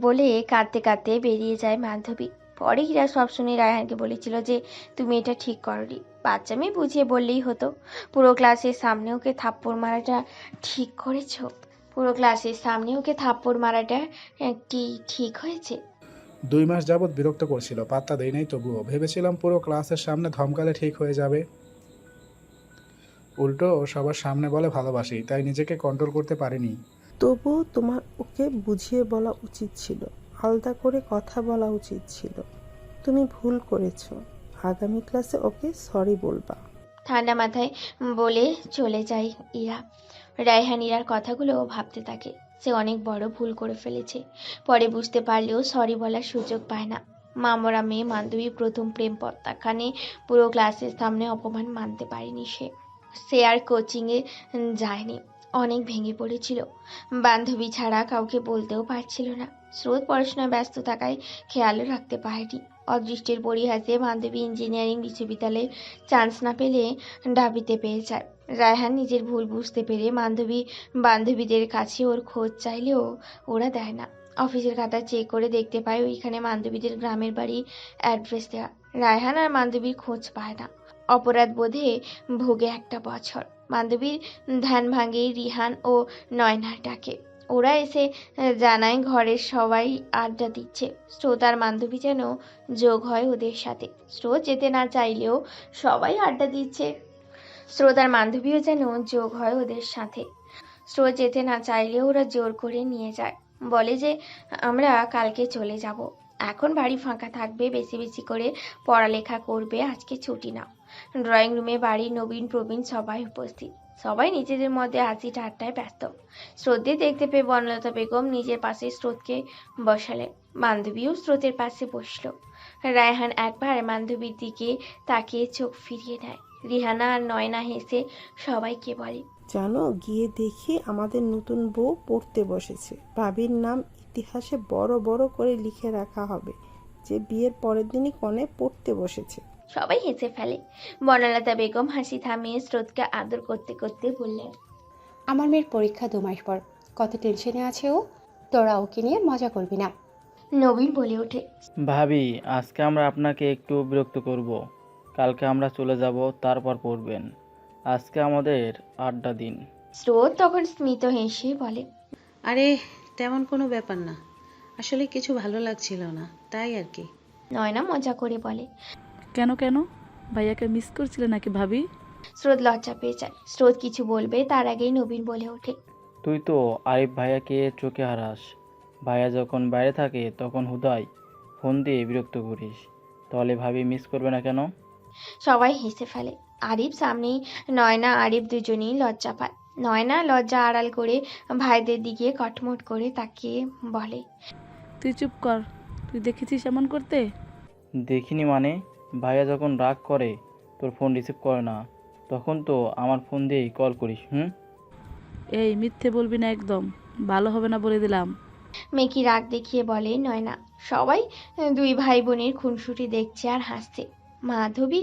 বলে কাঁদতে কাঁদতে বেরিয়ে যায় বান্ধবী। পরে হীরা সব শুনে রায়হানকে বলেছিল যে তুমি এটা ঠিক করনি। বাচ্চা মেয়ে বুঝিয়ে বললেই হতো। পুরো ক্লাসের সামনে ওকে থাপ্পড় মারাটা ঠিক করেছো? পুরো ক্লাসের সামনে ওকে থাপ্পড় মারাটা কি ঠিক হয়েছে? 2 মাস যাবৎ বিরক্ত করছিল, পাত্তা দেই নাই। তবুও ভেবেছিলাম পুরো ক্লাসের সামনে ধমকালে ঠিক হয়ে যাবে। উল্টো ও সবার সামনে বলে ভালোবাসি, তাই নিজেকে কন্ট্রোল করতে পারিনি। তবুও তোমার ওকে বুঝিয়ে বলা উচিত ছিল, আলাদা করে কথা বলা উচিত ছিল। তুমি ভুল করেছো। আগামী ক্লাসে ওকে সরি বলবা। ঠান্ডা মাথায় বলে চলে যায় ইরা। রায়হান ইরার কথাগুলো ভাবতে থাকে। সে অনেক বড় ভুল করে ফেলেছে। পরে বুঝতে পারলেও সরি বলার সুযোগ পায় না। মামরা মেয়ে বান্ধবী প্রথম প্রেম প্রত্যাখ্যানে পুরো ক্লাসের সামনে অপমান মানতে পারেনি সে। সে আর কোচিংয়ে যায়নি। অনেক ভেঙে পড়েছিল। বান্ধবী ছাড়া কাউকে বলতেও পারছিল না। স্রোত পড়াশোনায় ব্যস্ত থাকায় খেয়ালও রাখতে পারেনি। অদৃষ্টের পরিহাসে বান্ধবী ইঞ্জিনিয়ারিং বিশ্ববিদ্যালয়ে চান্স না পেলে ঢাবিতে পেয়ে যায়। রায়হান নিজের ভুল বুঝতে পেরে বান্ধবীদের কাছে ওর খোঁজ চাইলেও ওরা দেয় না। অফিসের খাতা চেক করে দেখতে পায় ওইখানে বান্ধবীদের গ্রামের বাড়ি অ্যাড্রেস দেওয়া। রায়হান আর বান্ধবীর খোঁজ পায় না। অপরাধ বোধে ভোগে একটা বছর। বান্ধবীর ধ্যান ভাঙে রিহান ও নয়নার ডাকে। ওরা এসে জানায় ঘরের সবাই আড্ডা দিচ্ছে। স্রোত আর বান্ধবী যেন যোগ হয় ওদের সাথে। স্রোত যেতে না চাইলেও সবাই আড্ডা দিচ্ছে। স্রোত আর বান্ধবীও যেন যোগ হয় ওদের সাথে। স্রোত যেতে না চাইলেও ওরা জোর করে নিয়ে যায়। বলে যে আমরা কালকে চলে যাব, এখন বাড়ি ফাঁকা থাকবে, বেশি বেশি করে পড়ালেখা করবে, আজকে ছুটি নাও। ড্রয়িং রুমে বাড়ির নবীন প্রবীণ সবাই উপস্থিত। সবাই নিজেদের মধ্যে হাসি ঠাট্টায় ব্যস্ত। স্রোতদের দেখতে পেয়ে বনলতা বেগম নিজের পাশে স্রোতকে বসালেন। বান্ধবীও স্রোতের পাশে বসলো। রায়হান একবার বান্ধবীর দিকে তাকিয়ে চোখ ফিরিয়ে নেয়। রিহানা আর নয়না হেসে সবাইকে বলে, জানো, গিয়ে দেখি আমাদের নতুন বউ পড়তে বসেছে। ভাবির নাম ইতিহাসে বড় বড় করে লিখে রাখা হবে যে বিয়ের পরের দিনই কনে পড়তে বসেছে। সবাই হেসে ফেলে। বনলতা বেগম হাসি থামিয়ে স্রোতকে আদর করতে করতে বললেন, আমার মেয়ের পরীক্ষা 2 মাস পর, কত টেনশনে আছে ও। তোরা ওকে নিয়ে মজা করবি না। নবীন বলে ওঠে, ভাবি, আজকে আমরা আপনাকে একটু বিরক্ত করব। কালকে আমরা চলে যাব, তারপর পড়বেন। আজকে আমাদের আড্ডা দিন। স্রোত তখন স্মিত হেসে বলে, আরে তেমন কোনো ব্যাপার না, আসলে কিছু ভালো লাগছিল না, তাই আর কি। নয়না মজা করে বলে। কেন কেন ভাইয়াকে মিস করছিলে নাকি ভাবি? স্রোত লজ্জা পেয়ে যায়। স্রোত কিছু বলবে তার আগেই নবীন বলে ওঠে, তুই তো আরিফ ভাইয়াকে চোখে হারাস। ভাইয়া যখন বাইরে থাকে তখন হুদাই ফোন দিয়ে বিরক্ত করিস। তাহলে ভাবি মিস করবে না কেন? সবাই হেসে ফেলে। আরিফ সামনেই নয়না আরিফ দুজনেই লজ্জা পায়। নয়না লজ্জা আড়াল করে ভাইদের দিকে কটমট করে তাকিয়ে বলে, তুই চুপ কর, তুই দেখেছিস এমন করতে? দেখিনি মানে? ভাইয়া যখন রাগ করে তোর ফোন রিসিভ করে না, তখন তো আমার ফোন দিয়েই কল করিস। এই মিথ্যে বলবি না একদম, ভালো হবে না বলে দিলাম। মেকি রাগ দেখিয়ে বলে নয়না। সবাই দুই ভাই বোনের খুনসুটি দেখছে আর হাসছে। মাধবী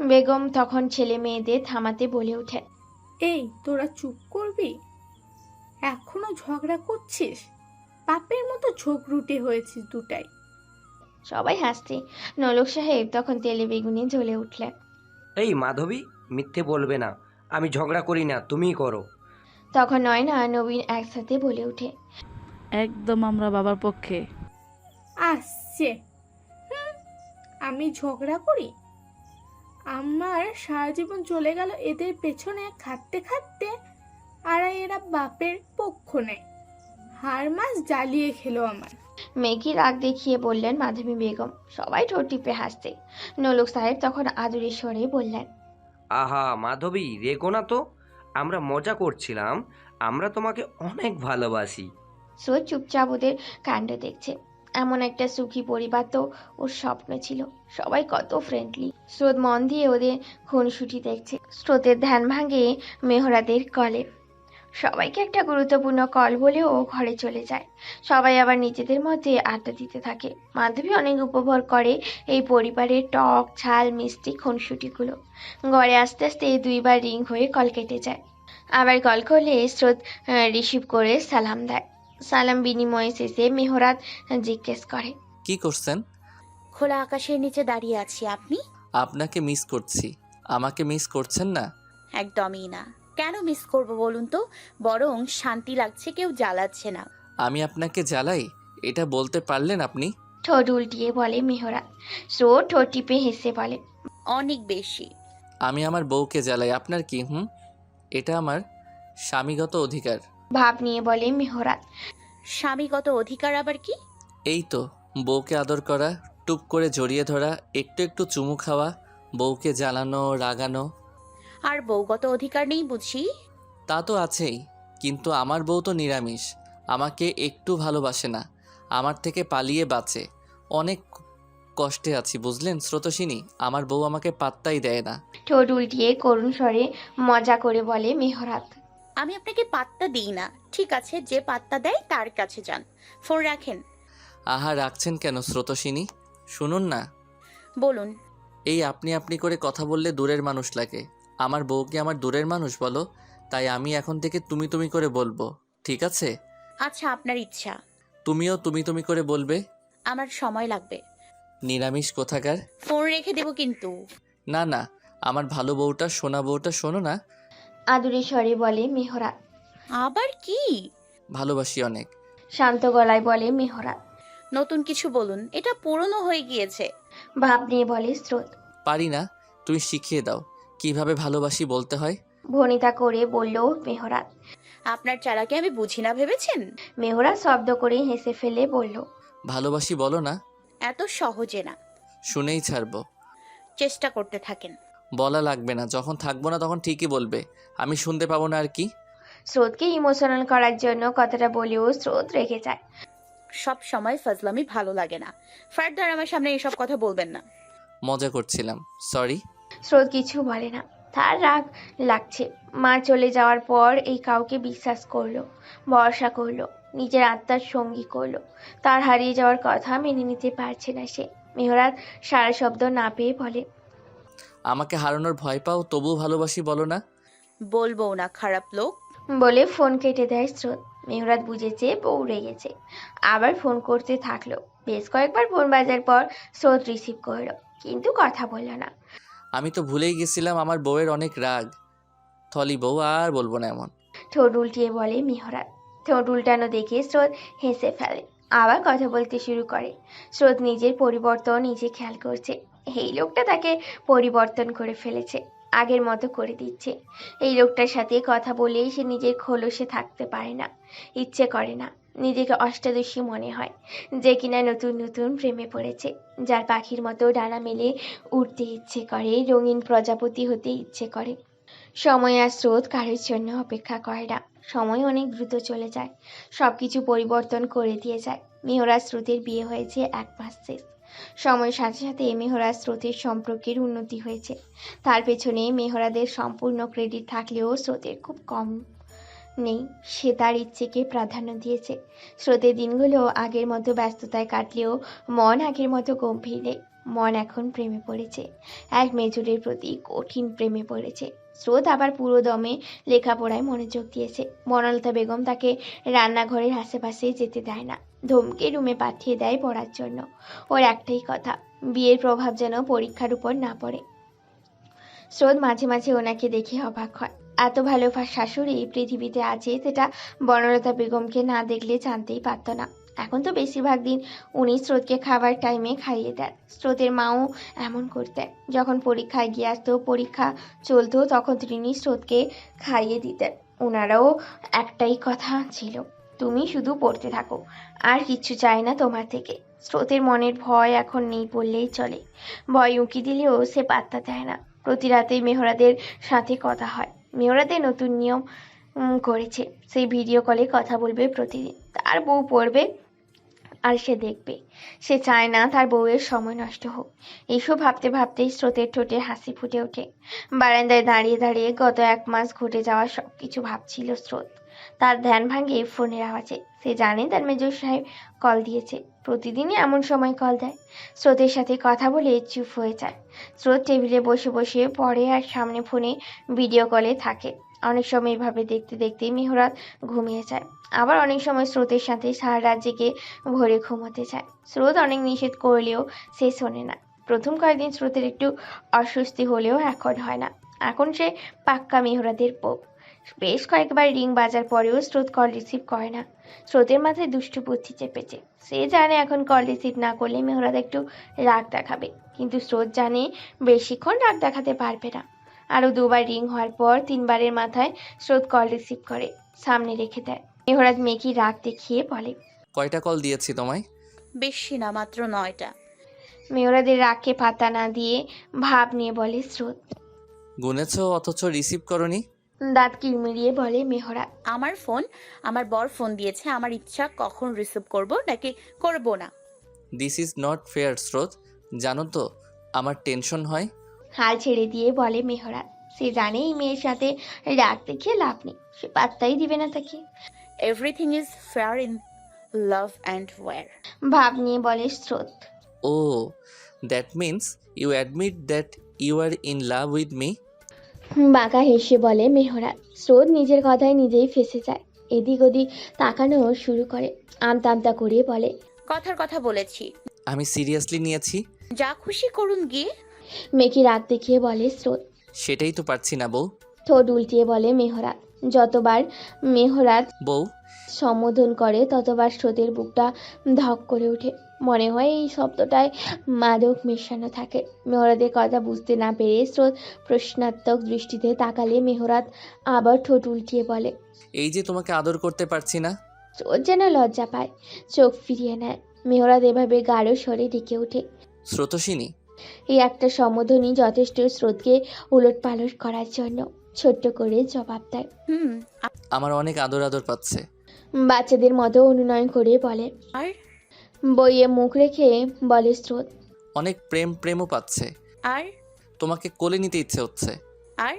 বেগম তখন ছেলে মেয়েদের থামাতে বলে ওঠেন, এই তোরা চুপ করবি? এখনো ঝগড়া করছিস? পাপের মতো ঝগড়ুটে হয়েছিস দুটাই। সবাই হাসছে। নলক সাহেব তখন তেলে বেগুনে জ্বলে উঠলেন। এই মাধবী, মিথ্যে বলবে না, আমি ঝগড়া করি না, তুমিই করো। তখন নয়না নবীন একসাথে বলে ওঠে, একদম আমরা বাবার পক্ষে। আসছে, আমি ঝগড়া করি? আমার সারা জীবন চলে গেল এদের পেছনে খাটতে খাটতে, আর এরা বাপের পক্ষ নেয়। হার মাস জ্বালিয়ে খেলো আমার। মেঘি রাগ দেখিয়ে বললেন মাধবী বেগম। সবাই ঠোঁট টিপে হাসছে। নলক সাহেব তখন আদুরের স্বরে বললেন, আহা মাধবী, রেগো না তো, আমরা মজা করছিলাম, আমরা তোমাকে অনেক ভালোবাসি। স্রোত চুপচাপ ওদের কাণ্ড দেখছে। এমন একটা সুখী পরিবার তো ওর স্বপ্ন ছিল। সবাই কত ফ্রেন্ডলি। স্রোত মন দিয়ে ওদের খুনসুটি দেখছে। স্রোতের ধ্যান ভাঙে মেহরাদের কলে। সবাইকে একটা গুরুত্বপূর্ণ কল বলেও ঘরে চলে যায়। সবাই আবার নিজেদের মধ্যে আড্ডা দিতে থাকে। মাধবী অনেক উপভোগ করে এই পরিবারের টক ঝাল মিষ্টি খুনসুটিগুলো। ঘরে আস্তে আস্তে 2 বার রিং হয়ে কল কেটে যায়। আবার কল করলে স্রোত রিসিভ করে সালাম দেয়। সালাম বিনিময়ে শেষে মেহরাত জিজ্ঞেস করে, কি করছেন? খোলা আকাশের নিচে দাঁড়িয়ে আছি, আপনি? আপনাকে মিস করছি। আমাকে মিস করছেন না? একদমই না। কেন মিস করব বলুন তো? বরং শান্তি লাগছে, কেউ জ্বালাচ্ছে না। আমি আপনাকে জ্বালাই এটা বলতে পারলেন আপনি? ঠোঁট উল্টিয়ে বলে মেহরাত। স্রোত ঠোঁট টিপে হেসে বলে, অনেক বেশি। আমি আমার বউকে জ্বালাই, আপনার কি? এটা আমার স্বামীগত অধিকার। ভাব নিয়ে বলে মেহরাত। স্বামীগত অধিকার আবার কি? এই তো, বউকে আদর করা, টুপ করে জড়িয়ে ধরা, একটু একটু চুমু খাওয়া, বউকে জ্বালানো রাগানো। আর বউগত অধিকার নেই বুঝি? তা তো আছেই, কিন্তু আমার বউ তো নিরামিষ, আমাকে একটু ভালোবাসে না, আমার থেকে পালিয়ে বাঁচে। অনেক কষ্টে আছি বুঝলেন স্রোতস্বিনী, আমার বউ আমাকে পাত্তাই দেয় না। ঠোঁট উল্টিয়ে করুণ স্বরে মজা করে বলে মেহরাত। আমি আপনাকে পাত্তা দিই না। ঠিক আছে, যে পাত্তা দেয় তার কাছে যান। ফোন রাখেন। আহা, রাখছেন কেন স্রোতস্বিনী? শুনুন না। বলুন। এই আপনি আপনি করে কথা বললে দূরের মানুষ লাগে। আমার বউ কি আমার দূরের মানুষ বলো? তাই আমি এখন থেকে তুমি তুমি করে বলবো, ঠিক আছে? আচ্ছা, আপনার ইচ্ছা। তুমিও তুমি তুমি করে বলবে। আমার সময় লাগবে। নিরামিষ কোথাকার। ফোন রেখে দেবো কিন্তু। না না, আমার ভালো বউটা সোনা বউটা শোনো না। আদুরে স্বরে বলে মেহরাত। আবার কি? ভালোবাসি অনেক। শান্ত গলায় বলে মেহরাত। নতুন কিছু বলুন, এটা পুরনো হয়ে গিয়েছে। ভাব নিয়ে বলে স্রোত। পারি না, তুমি শিখিয়ে দাও কিভাবে ভালোবাসি বলতে হয়। ভনিতা করে বলল মেহরাত। আপনার চালাকি আমি বুঝি না ভেবেছেন? মেহরাত শব্দ করে হেসে ফেলে বলল। ভালোবাসি বলো না। এত সহজে না। শুনেই ছাড়বো। চেষ্টা করতে থাকেন। বলা লাগবে না, যখন থাকবো না তখন ঠিকই বলবে। আমি শুনতে পাবো না আর কি। স্রোতকে ইমোশনাল করার জন্য কথাটা বলেও স্রোত রেখে যায়। সব সময় ফাজলামি ভালো লাগে না। ফার্দার আমার সামনে এসব কথা বলবেন না। মজা করছিলাম, সরি। স্রোত কিছু বলে না, তার রাগ লাগছে। মা চলে যাওয়ার পর এই কাউকে বিশ্বাস করলো, ভরসা করলো, নিজের আত্মার সঙ্গী করলো। তার হারিয়ে যাওয়ার কথা মেনে নিতে পারছে না সে। মেহরাত সারা শব্দ না পেয়ে বলে। আমাকে হারানোর ভয় পাও তবুও ভালোবাসি বলো না। বলবো না, খারাপ লোক। বলে ফোন কেটে দেয় স্রোত। মেহরাত বুঝেছে বউ রেগেছে, আবার ফোন করতে থাকলো। বেশ কয়েকবার ফোন বাজার পর স্রোত রিসিভ করলো, কিন্তু কথা বলল না। আমি তো ভুলেই গেছিলাম আমার বউয়ের অনেক রাগ। থলি বউ, আর বলবো না এমন। ঠোঁট উল্টিয়ে বলে মেহরাত। ঠোঁট উল্টানো দেখে স্রোত হেসে ফেলে, আবার কথা বলতে শুরু করে। স্রোত নিজের পরিবর্তন নিজে খেয়াল করছে। এই লোকটা তাকে পরিবর্তন করে ফেলেছে, আগের মতো করে দিচ্ছে। এই লোকটার সাথে কথা বলেই সে নিজের খোলসে থাকতে পারে না, ইচ্ছে করে না। নিজেকে অষ্টাদশী মনে হয়, যে কিনা নতুন নতুন প্রেমে পড়েছে, যার পাখির মতো ডানা মেলে উড়তে ইচ্ছে করে, রঙিন প্রজাপতি হতে ইচ্ছে করে। সময় আর স্রোত কারোর জন্য অপেক্ষা করে না। সময় অনেক দ্রুত চলে যায়, সবকিছু পরিবর্তন করে দিয়ে যায়। মেহরাজ স্রোতের বিয়ে হয়েছে 1 মাস শেষ। সময়ের সাথে সাথে মেহরাজ স্রোতের সম্পর্কের উন্নতি হয়েছে। তার পেছনে মেহরাদের সম্পূর্ণ ক্রেডিট থাকলেও স্রোতের খুব কম নেই। সে তার ইচ্ছেকে প্রাধান্য দিয়েছে। স্রোতের দিনগুলো আগের মতো ব্যস্ততায় কাটলেও মন আগের মতো গম্ভীর নেই। মন এখন প্রেমে পড়েছে, এক মেজরের প্রতি কঠিন প্রেমে পড়েছে। স্রোত আবার পুরো দমে লেখাপড়ায় মনোযোগ দিয়েছে। বনলতা বেগম তাকে রান্নাঘরের আশেপাশে যেতে দেয় না, ধমকে রুমে পাঠিয়ে দেয় পড়ার জন্য। ওর একটাই কথা, বিয়ের প্রভাব যেন পরীক্ষার উপর না পড়ে। স্রোত মাঝে মাঝে ওনাকে দেখে অবাক হয়। এত ভালো শাশুড়ি পৃথিবীতে আছে সেটা বনলতা বেগমকে না দেখলে জানতেই পারত না। এখন তো বেশিরভাগ দিন উনি স্রোতকে খাবার টাইমে খাইয়ে দেন। স্রোতের মাও এমন করতেন। যখন পরীক্ষায় গিয়ে আসতো, পরীক্ষা চলতো, তখন তিনি স্রোতকে খাইয়ে দিতেন। ওনারাও একটাই কথা ছিল, তুমি শুধু পড়তে থাকো, আর কিচ্ছু চাই না তোমার থেকে। স্রোতের মনের ভয় এখন নেই বললেই চলে। ভয় উঁকি দিলেও সে পাত্তা দেয় না। প্রতি রাতেই মেহরাদের সাথে কথা হয়। মেহরাদের নতুন নিয়ম করেছে, সেই ভিডিও কলে কথা বলবে প্রতিদিন। তার বউ পড়বে আর সে দেখবে। সে চায় না তার বউয়ের সময় নষ্ট হোক। এইসব ভাবতে ভাবতেই স্রোতের ঠোঁটে হাসি ফুটে ওঠে। বারান্দায় দাঁড়িয়ে দাঁড়িয়ে গত 1 মাস ঘটে যাওয়া সবকিছু ভাবছিল স্রোত। তার ধ্যান ভাঙে ফোনের আওয়াজে। সে জানে তার মেজর সাহেব কল দিয়েছে। প্রতিদিনই এমন সময় কল দেয়। স্রোতের সাথে কথা বলে চুপ হয়ে যায়। স্রোত টেবিলে বসে বসে পড়ে আর সামনে ফোনে ভিডিও কলে থাকে। অনেক সময় এভাবে দেখতে দেখতে মেহরাত ঘুমিয়ে যায়। আবার অনেক সময় স্রোতের সাথে সারা রাত জেগে ভোরে ঘুমোতে যায়। স্রোত অনেক নিষেধ করলেও সে শোনে না। প্রথম কয়েকদিন স্রোতের একটু অস্বস্তি হলেও এখন হয় না। এখন সে পাক্কা মেহরাদের বউ। বেশ কয়েকবার রিং বাজার পরেও স্রোত কল রিসিভ করে না। স্রোতের মাথায় দুষ্টু বুদ্ধি চেপেছে। সে জানে এখন কল রিসিভ না করলে মেহরাত একটু রাগ দেখাবে, কিন্তু স্রোত জানে বেশিক্ষণ রাগ দেখাতে পারবে না। আরো 2 বার রিং হওয়ার পর 3 বারের মাথায় স্রোত কল রিসিভ করে সামনে রেখে দেয়। মেহরাত মেকি রাগ দেখিয়ে বলে, কয়টা কল দিয়েছি তোমায়? বেশি না, মাত্র 9টা। মেহরাদের রাগকে পাত্তা না দিয়ে ভাব নিয়ে বলে স্রোত। গুনেছ অথচ রিসিভ করনি? দাঁত কিরমিরিয়ে বলে মেহরাত। আমার ফোন, আমার বর ফোন দিয়েছে, আমার ইচ্ছা কখন রিসিভ করব নাকি করব না। দিস ইজ নট ফেয়ার স্রোত, জানো তো আমার টেনশন হয়। হাল ছেড়ে দিয়ে বলে মেহরাত। সে জানে এই মেয়ের সাথে রাগ দেখিয়ে লাভ নেই, সে পাত্তাই দিবে না তাকে। Everything is fair in love and war. ভাব নিয়ে বলে Srot. Oh that means you admit that you are in love with me? বাঁকা হেসে বলে মেহরাত। স্রোত নিজের কথায় নিজেই ফেঁসে যায়। এদিক ওদিক তাকানো শুরু করে। আমতা আমতা করে বলে, কথার কথা বলেছি। আমি সিরিয়াসলি নিয়েছি। যা খুশি করুন গিয়ে। মেকি রাগ দেখিয়ে বলে স্রোত। সেটাই তো পারছি না বউ। ঠোঁট উল্টিয়ে বলে মেহরাত। যতবার মেহরাত বউ, সম্বোধন করে ততবার স্রোতের বুকটা ধক করে ওঠে। মনে হয় এই শব্দটায় মাদক মেশানো থাকে। মেহরাতের কথা বুঝতে না পেরে স্রোত প্রশ্নাত্মক দৃষ্টিতে তাকালে মেহরাত আবার ঠোঁট উল্টিয়ে বলে। এই যে তোমাকে আদর করতে পারছি না। স্রোত যেন লজ্জা পায়, চোখ ফিরিয়ে নেয়। মেহরাত এভাবে গাঢ় স্বরে ডেকে ওঠে। স্রোতস্বিনী। এই একটা সম্বোধনই যথেষ্ট স্রোতকে উলটপালট করার জন্য। ছোট্ট করে জবাব দেয়। আমার অনেক আদর আদর পাচ্ছে। বাচ্চাদের মতো অনুনয় করে বলে। আর বইয়ে মুখ রেখে বলে স্রোত। অনেক প্রেম প্রেমও পাচ্ছে। আর তোমাকে কোলে নিতে ইচ্ছে হচ্ছে। আর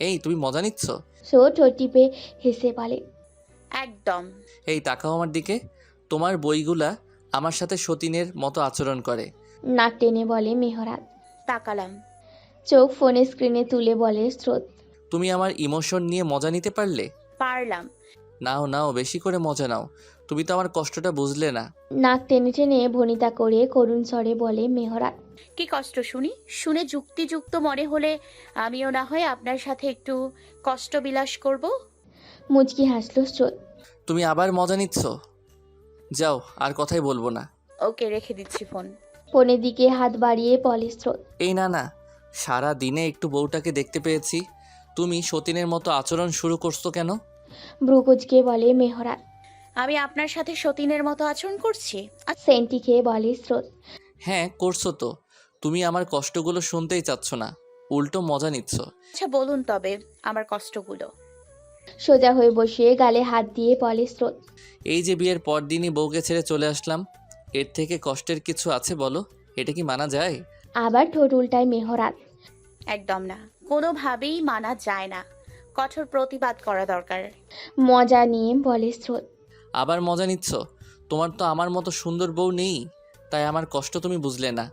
এই তুমি মজা নিচ্ছ? স্রোত ঠোঁট টিপে হেসে বলে। একদম। এই তাকাও আমার দিকে। তোমার বইগুলা আমার সাথে সতীনের মতো আচরণ করে। নাক টেনে বলে মেহরাত। তাকালাম। চোখ ফোনের স্ক্রিনে তুলে বলে স্রোত। তুমি আমার ইমোশন নিয়ে মজা নিতে পারলে? পারলাম। নাও নাও, বেশি করে মজা নাও। তুমি তো আমার কষ্টটা বুঝলে না। নাক টেনে টেনে ভনিতা করে করুণ স্বরে বলে মেহরাত। কি কষ্ট শুনি? শুনে যুক্তিযুক্ত মনে হলে আমিও না হয় আপনার সাথে একটু কষ্ট বিলাস করব। মুচকি হাসলো স্রোত। তুমি আবার মজা নিচ্ছ? যাও, আর কথাই বলবো না। ওকে, রেখে দিচ্ছি ফোন। ফোনের দিকে হাত বাড়িয়ে বলে স্রোত। এই না না, সারা দিনে একটু বউটাকে দেখতে পেয়েছি, তুমি সতীনের মতো আচরণ শুরু করছো কেন? ভ্রুকুচকে বলে মেহরাত। আমি আপনার সাথে সতীনের মতো আচরণ করছি? সেন্টি খেয়ে বলে স্রোত। হ্যাঁ করছো তো। তুমি আমার কষ্টগুলো শুনতেই চাচ্ছ না, উল্টো মজা নিচ্ছ। আচ্ছা বলুন তবে আমার কষ্টগুলো। সোজা হয়ে বসে গালে হাত দিয়ে বলে স্রোত। এই যে বিয়ের পর দিনই বউকে ছেড়ে চলে আসলাম, এর থেকে কষ্টের কিছু আছে বলো? এটা কি মানা যায়? আবার ঠোঁট উল্টায় মেহরাত। একদম না, কোনোভাবেই মানা যায় না। কঠোর প্রতিবাদ করা দরকার। মজা নিয়ে বলে স্রোত। আবার মজা নিচ্ছ? তোমার তো আমার মতো সুন্দর বউ নেই, তাই আমার কষ্ট তুমি বুঝলে না।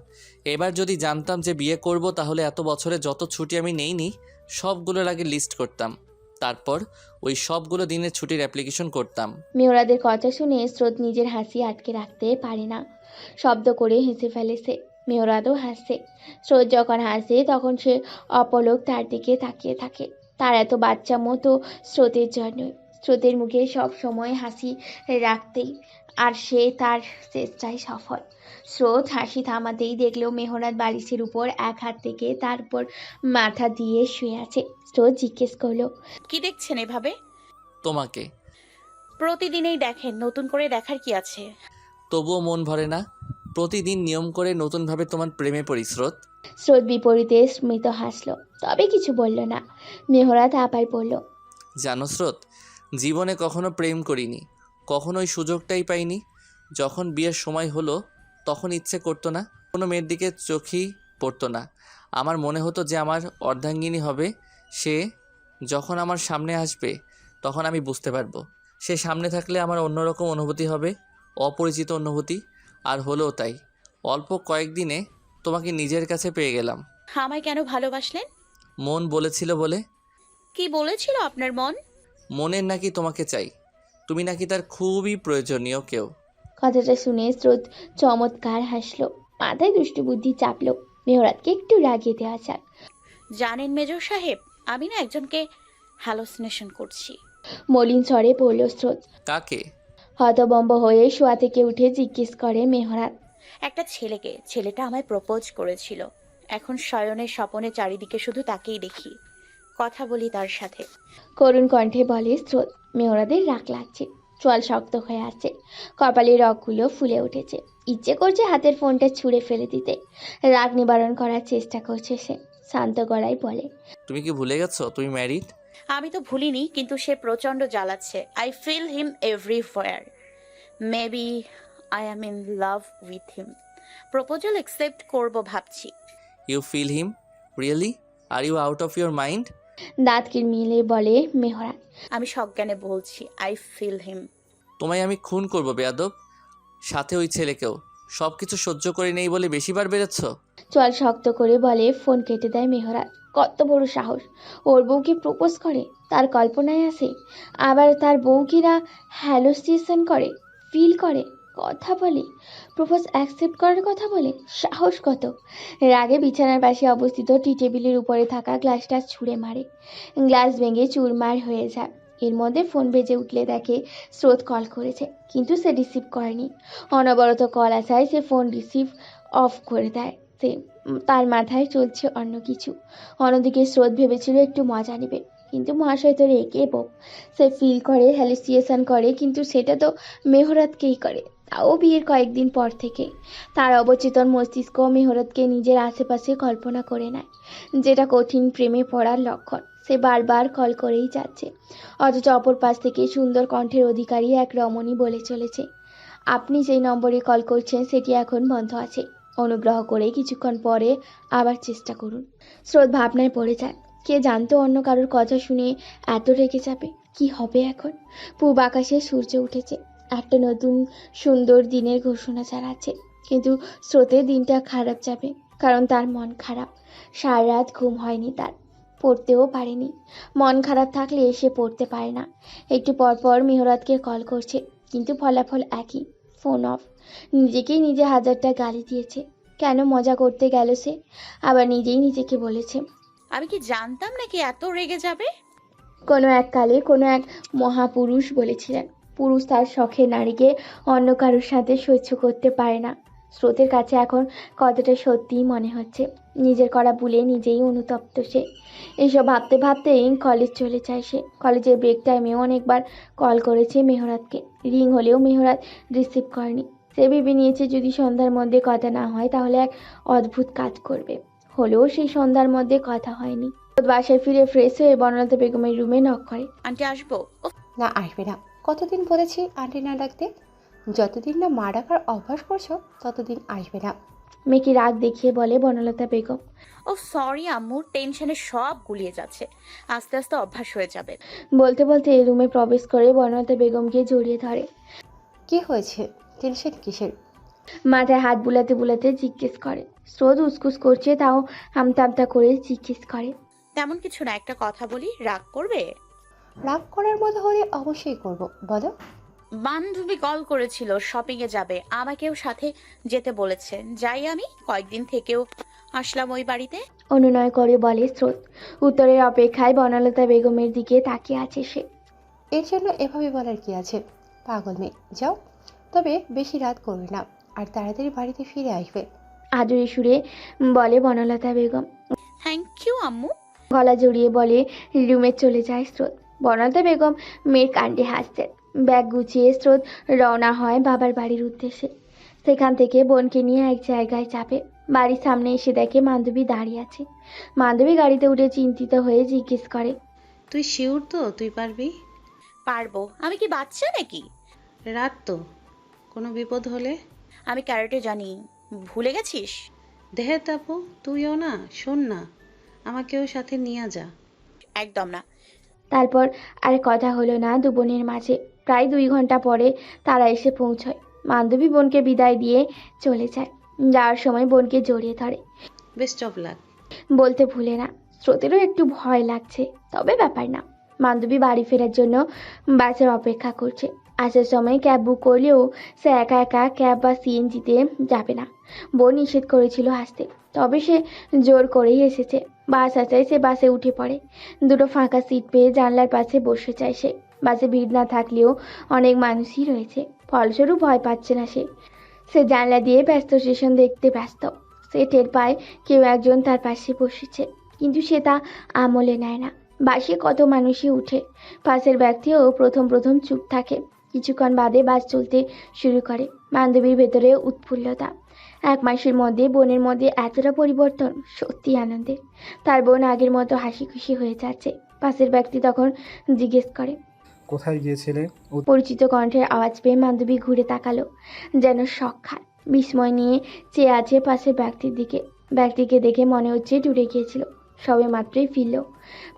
এবার যদি জানতাম যে বিয়ে করব, তাহলে এত বছরে যত ছুটি আমি নেইনি সবগুলোর আগে লিস্ট করতাম, তারপর ওই সবগুলো দিনের ছুটির অ্যাপ্লিকেশন করতাম। মেহরাদের কথা শুনে স্রোত নিজের হাসি আটকে রাখতে পারে না, শব্দ করে হেসে ফেলেছে। মেহরাদও হাসছে। স্রোত যখন হাসে তখন সে অপলক তার দিকে তাকিয়ে থাকে। তার এত বাচ্চা মতো স্রোতের জন্যই। স্রোতের মুখে সব সময় হাসি রাখতেই আর সে তার চেষ্টায় সফল। স্রোত হাসি থামাতেই দেখলো মেহরাত বালিশের উপর এক হাত থেকে তার উপর মাথা দিয়ে শুয়ে আছে। স্রোত জিজ্ঞেস করলো। কি দেখছেন এভাবে? তোমাকে। প্রতিদিনই দেখেন, নতুন করে দেখার কি আছে? তবুও মন ভরে না। প্রতিদিন নিয়ম করে নতুনভাবে তোমার প্রেমে পড়ি স্রোত। স্রোত বিপরীতে স্মিত হাসলো, তবে কিছু বলল না। মেহরাত আবার বলল। জানো স্রোত, জীবনে কখনো প্রেম করিনি, কখনো ওই সুযোগটাই পাইনি। যখন বিয়ের সময় হলো তখন ইচ্ছে করতো না, কোনো মেয়ের দিকে চোখই পড়তো না। আমার মনে হতো যে আমার অর্ধাঙ্গিনী হবে সে, যখন আমার সামনে আসবে তখন আমি বুঝতে পারবো। সে সামনে থাকলে আমার অন্যরকম অনুভূতি হবে, অপরিচিত অনুভূতি। আর হলো তাই। অল্প কয়েকদিনে তোমাকে নিজের কাছে পেয়ে গেলাম। আমায় কেন ভালোবাসলেন? মন বলেছিল বলে। কি বলেছিল আপনার মন? মনের নাকি তোমাকে চাই, তুমি নাকি তার খুবই প্রয়োজনীয় কেউ। কথাটা শুনে স্রোত চমৎকার হাসলো, মাথায় দুষ্টু বুদ্ধি চাপলো। মেহরাতকে একটু রাগিয়ে দেওয়া যাক। জানেন মেজর সাহেব, আমি না একজনকে হ্যালোসিনেশন করছি। মলিন স্বরে পড়ল স্রোত। কাকে? হতবম্ব হয়ে শোয়া থেকে উঠে জিজ্ঞেস করে মেহরাত। একটা ছেলেকে। ছেলেটা আমায় প্রপোজ করেছিল। এখন শয়নের স্বপনে চারিদিকে শুধু তাকেই দেখি, কথা বলি তার সাথে। করুণ কণ্ঠে বলে স্রোত। মেহরাদের রাগ লাগছে, চোয়াল শক্ত হয়ে আছে, কপালের রগগুলো ফুলে উঠেছে। ইচ্ছে করছে হাতের ফোনটা ছুঁড়ে ফেলে দিতে। রাগ নিবারণ করার চেষ্টা করছে সে। শান্ত গলায় বলে। তুমি কি ভুলে গেছো তুমি ম্যারিড? আমি তো ভুলিনি, কিন্তু সে প্রচণ্ড জ্বালাচ্ছে। I feel him everywhere. Maybe I am in love with him. Proposal accept করব ভাবছি। You feel him? Really? Are you out of your mind? দাঁত কিরমিলে বলে মেহরাত। আমি সজ্ঞানে বলছি, আই ফিল হিম। তোমায় আমি খুন করব বেয়াদব, সাথে ওই ছেলেকেও। সব কিছু সহ্য করে নেই বলে বেশিবার বেড়েছ। চল শক্ত করে বলে ফোন কেটে দেয় মেহরাত। কত বড় সাহস! ওর বউকে প্রপোজ করে, তার কল্পনায় আসে। আবার তার বউ কিনা হ্যালোসিয়েশন করে, ফিল করে, কথা বলে, প্রপোজ অ্যাকসেপ্ট করার কথা বলে। সাহস কত! রাগে বিছানার পাশে অবস্থিত টি টেবিলের উপরে থাকা গ্লাসটা ছুঁড়ে মারে। গ্লাস ভেঙে চুরমার হয়ে যায়। এর মধ্যে ফোন বেজে উঠলে দেখে স্রোত কল করেছে, কিন্তু সে রিসিভ করেনি। অনবরত কল আসায় সে ফোন রিসিভ অফ করে দেয়। সে তার মাথায় চলছে অন্য কিছু। অন্যদিকে স্রোত ভেবেছিল একটু মজা নেবে, কিন্তু মহাশয় তো রেগে বোক। সে ফিল করে, হ্যালুসিয়েশন করে, কিন্তু সেটা তো মেহরাতকেই করে, তাও বিয়ের কয়েকদিন পর থেকে। তার অবচেতন মস্তিষ্ক মেহরাতকে নিজের আশেপাশে কল্পনা করে নেয়, যেটা কঠিন প্রেমে পড়ার লক্ষণ। সে বারবার কল করেই যাচ্ছে, অথচ অপর পাশ থেকে সুন্দর কণ্ঠের অধিকারী এক রমণী বলে চলেছে, আপনি যেই নম্বরে কল করছেন সেটি এখন বন্ধ আছে, অনুগ্রহ করে কিছুক্ষণ পরে আবার চেষ্টা করুন। স্রোত ভাবনায় পড়ে যায়। কে জানতো অন্য কারোর কথা শুনে এত রেগে যাবে। কি হবে এখন? পূব আকাশে সূর্য উঠেছে, একটা নতুন সুন্দর দিনের ঘোষণা ছাড়াচ্ছে। কিন্তু স্রোতের দিনটা খারাপ যাবে, কারণ তার মন খারাপ। সারা রাত ঘুম হয়নি তার, পড়তেও পারেনি। মন খারাপ থাকলে সে পড়তে পারে না। একটু পর পর মেহরাতকে কল করছে, কিন্তু ফলাফল একই, ফোন অফ। নিজেকেই নিজে হাজারটা গালি দিয়েছে। কেন মজা করতে গেল সে? আবার নিজেই নিজেকে বলেছে, আমি কি জানতাম নাকি এত রেগে যাবে? কোনো এক কালে কোনো এক মহাপুরুষ বলেছিলেন, পুরুষ তার শখের নারীকে অন্য কারোর সাথে সহ্য করতে পারে না। স্রোতের কাছে এখন কতটা সত্যিই মনে হচ্ছে। নিজের করা ভুলে নিজেই অনুতপ্ত সে। এইসব ভাবতে ভাবতেই কলেজ চলে যায় সে। কলেজের ব্রেক টাইমেও অনেকবার কল করেছে মেহরাতকে, রিং হলেও মেহরাত রিসিভ করেনি। সে ভেবে নিয়েছে যদি সন্ধ্যার মধ্যে কথা না হয় তাহলে এক অদ্ভুত কাজ করবে। হলেও সেই সন্ধ্যার মধ্যে কথা হয়নি। বাসায় ফিরে ফ্রেশ হয়ে বনলতা বেগমের রুমে নক করে। আন্টি আসবো? উফ, না, আসবে না। কতদিন বলেছি আন্টি না ডাকতে? যতদিন না মা ডাকার অভ্যাস করছো ততদিন আসবে না। মেয়েকে রাগ দেখিয়ে বলে বনলতা বেগম। ও সরি আম্মু, টেনশনে সব গুলিয়ে যাচ্ছে, আস্তে আস্তে অভ্যাস হয়ে যাবে। বলতে বলতে রুমে প্রবেশ করে বনলতা বেগমকে জড়িয়ে ধরে। কি হয়েছে? টেনশন কিসের? মাথায় হাত বুলাতে বুলাতে জিজ্ঞেস করে। স্রোত উসকুস করছে, তাও আমতা আমতা করে জিজ্ঞেস করে, তেমন কিছু না, একটা কথা বলি, রাগ করবে? রাগ করার মতো হলে অবশ্যই করব, বলো। বান্ধবী কল করেছিল, শপিং এ যাবে, আমাকেও সাথে যেতে বলেছে। যাই আমি, কয়েকদিন থেকেও আসলাম ওই বাড়িতে। অনুনয় করে বলে স্রোত। উত্তরের অপেক্ষায় বনলতা বেগমের দিকে তাকিয়ে আছে সে। এর জন্য এভাবে বলার কি আছে? পাগল মেয়ে, যাও। তবে বেশি রাত করবে না, আর তাড়াতাড়ি বাড়িতে ফিরে আসবে। আদুরে সুরে বলে বনলতা বেগম। থ্যাংক ইউ আম্মু। গলা জড়িয়ে বলে রুমে চলে যায় স্রোত। বনলতা বেগম মেয়ের কাণ্ডে হাসতেন। ব্যাগ গুছিয়ে স্রোত রওনা হয় বাবার বাড়ির উদ্দেশ্যে। সেখান থেকে বোনকে নিয়ে এক জায়গায় চাপে। বাড়ির সামনে এসে দেখে বান্ধবী দাঁড়িয়ে আছে। বান্ধবী গাড়িতে উঠে চিন্তিত হয়ে জিজ্ঞেস করে, তুই শিওর তো তুই পারবি? পারবো। আমি কি বাচ্চা নাকি? রাত তো, কোনো বিপদ হলে? আমি ক্যারেটে জানি, ভুলে গেছিস? দেহে তাপু, তুইও না, শোন না, আমাকেও সাথে নিয়ে যা। একদম না। তারপর আর কথা হলো না দু বোনের মাঝে। প্রায় 2 ঘন্টা পরে তারা এসে পৌঁছয়। বান্ধবী বোনকে বিদায় দিয়ে চলে যায়। যাওয়ার সময় বোনকে জড়িয়ে ধরে। Best of luck. বলতে ভুলে না, স্রোতেরও একটু ভয় লাগছে, তবে ব্যাপার না। বান্ধবী বাড়ি ফেরার জন্য বাসের অপেক্ষা করছে। আসার সময় ক্যাব বুক করলেও সে একা একা ক্যাব বা সিএনজিতে যাবে না। বোন নিষেধ করেছিল আসতে, তবে সে জোর করেই এসেছে। বাস আসায় সে বাসে উঠে পড়ে। দুটো ফাঁকা সিট পেয়ে জানলার পাশে বসে যায় সে। বাসে ভিড় না থাকলেও অনেক মানুষই রয়েছে, ফলস্বরূপ ভয় পাচ্ছে না সে। সে জানলা দিয়ে ব্যস্ত স্টেশন দেখতে ব্যস্ত। সে টের পায় কেউ একজন তার পাশে বসেছে, কিন্তু সে তা আমলে নেয় না। বাসে কত মানুষই উঠে, পাশের ব্যক্তিও প্রথম প্রথম চুপ থাকে। কিছুক্ষণ বাদে বাস চলতে শুরু করে। বান্ধবীর ভেতরে উৎফুল্লতা। 1 মাসের মধ্যে বোনের মধ্যে এতটা পরিবর্তন সত্যি আনন্দের। তার বোন আগের মতো হাসি খুশি হয়ে যাচ্ছে। পাশের ব্যক্তি তখন জিজ্ঞেস করে, কোথায় গিয়েছিলে? পরিচিত কণ্ঠের আওয়াজ পেয়ে বান্ধবী ঘুরে তাকালো, যেন শখ খায়। বিস্ময় নিয়ে চেয়ে আছে পাশের ব্যক্তির দিকে। ব্যক্তিকে দেখে মনে হচ্ছে ডুবে গিয়েছিল, সবে মাত্রই ফিরল।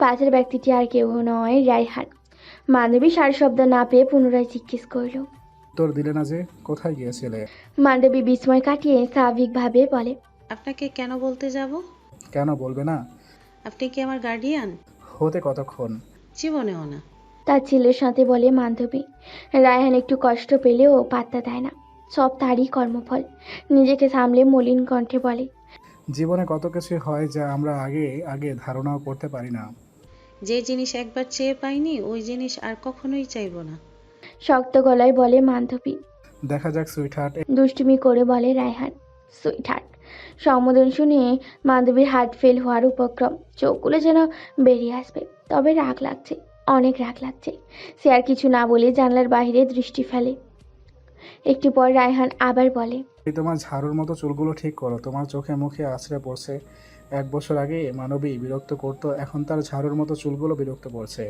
পাশের ব্যক্তিটি আর কেউ নয়, রায়হান। বান্ধবী সার শব্দ না পেয়ে পুনরায় জিজ্ঞেস করলো, উত্তর দিলে না যে, কোথায় গিয়েছিলে? বান্ধবী বিস্ময় কাটিয়ে স্বাভাবিকভাবে বলে, আপনাকে কেন বলতে যাব? কেন বলবে না? আপনি কি আমার গার্ডিয়ান? হতে কতক্ষণ? জীবনেও না। তার ছেলের সাথে বলে বান্ধবী। রায়হান একটু কষ্ট পেলেও পাত্তা দেয় না, সব তারই কর্মফল। নিজেকে সামলে মলিন কণ্ঠে বলে, জীবনে কত কিছু হয় যা আমরা আগে আগে ধারণাও করতে পারি না। যে জিনিস একবার চেয়ে পাইনি ওই জিনিস আর কখনোই চাইবো না। শক্ত গলায় বলে বান্ধবী। দেখা যাক সুইটহার্ট। দুষ্টুমি করে বলে রায়হান, সুইটহার্ট। সম্বোধন শুনে বান্ধবীর হার্ট ফেল হওয়ার উপক্রম, চোখগুলো যেন বেরিয়ে আসবে। তবে রাগ লাগছে, অনেক রাগ লাগছে। সে আর কিছু না বলে জানলার বাইরে দৃষ্টি ফেলে। একটু পর রায়হান আবার বলে, এই তোমার ঝাড়ুর মতো চুলগুলো ঠিক করো, তোমার চোখে মুখে আছড়ে পড়ছে। 1 বছর আগে মানবী বিরক্ত করতো, এখন তার ঝাড়ুর মতো চুলগুলো বিরক্ত করছে।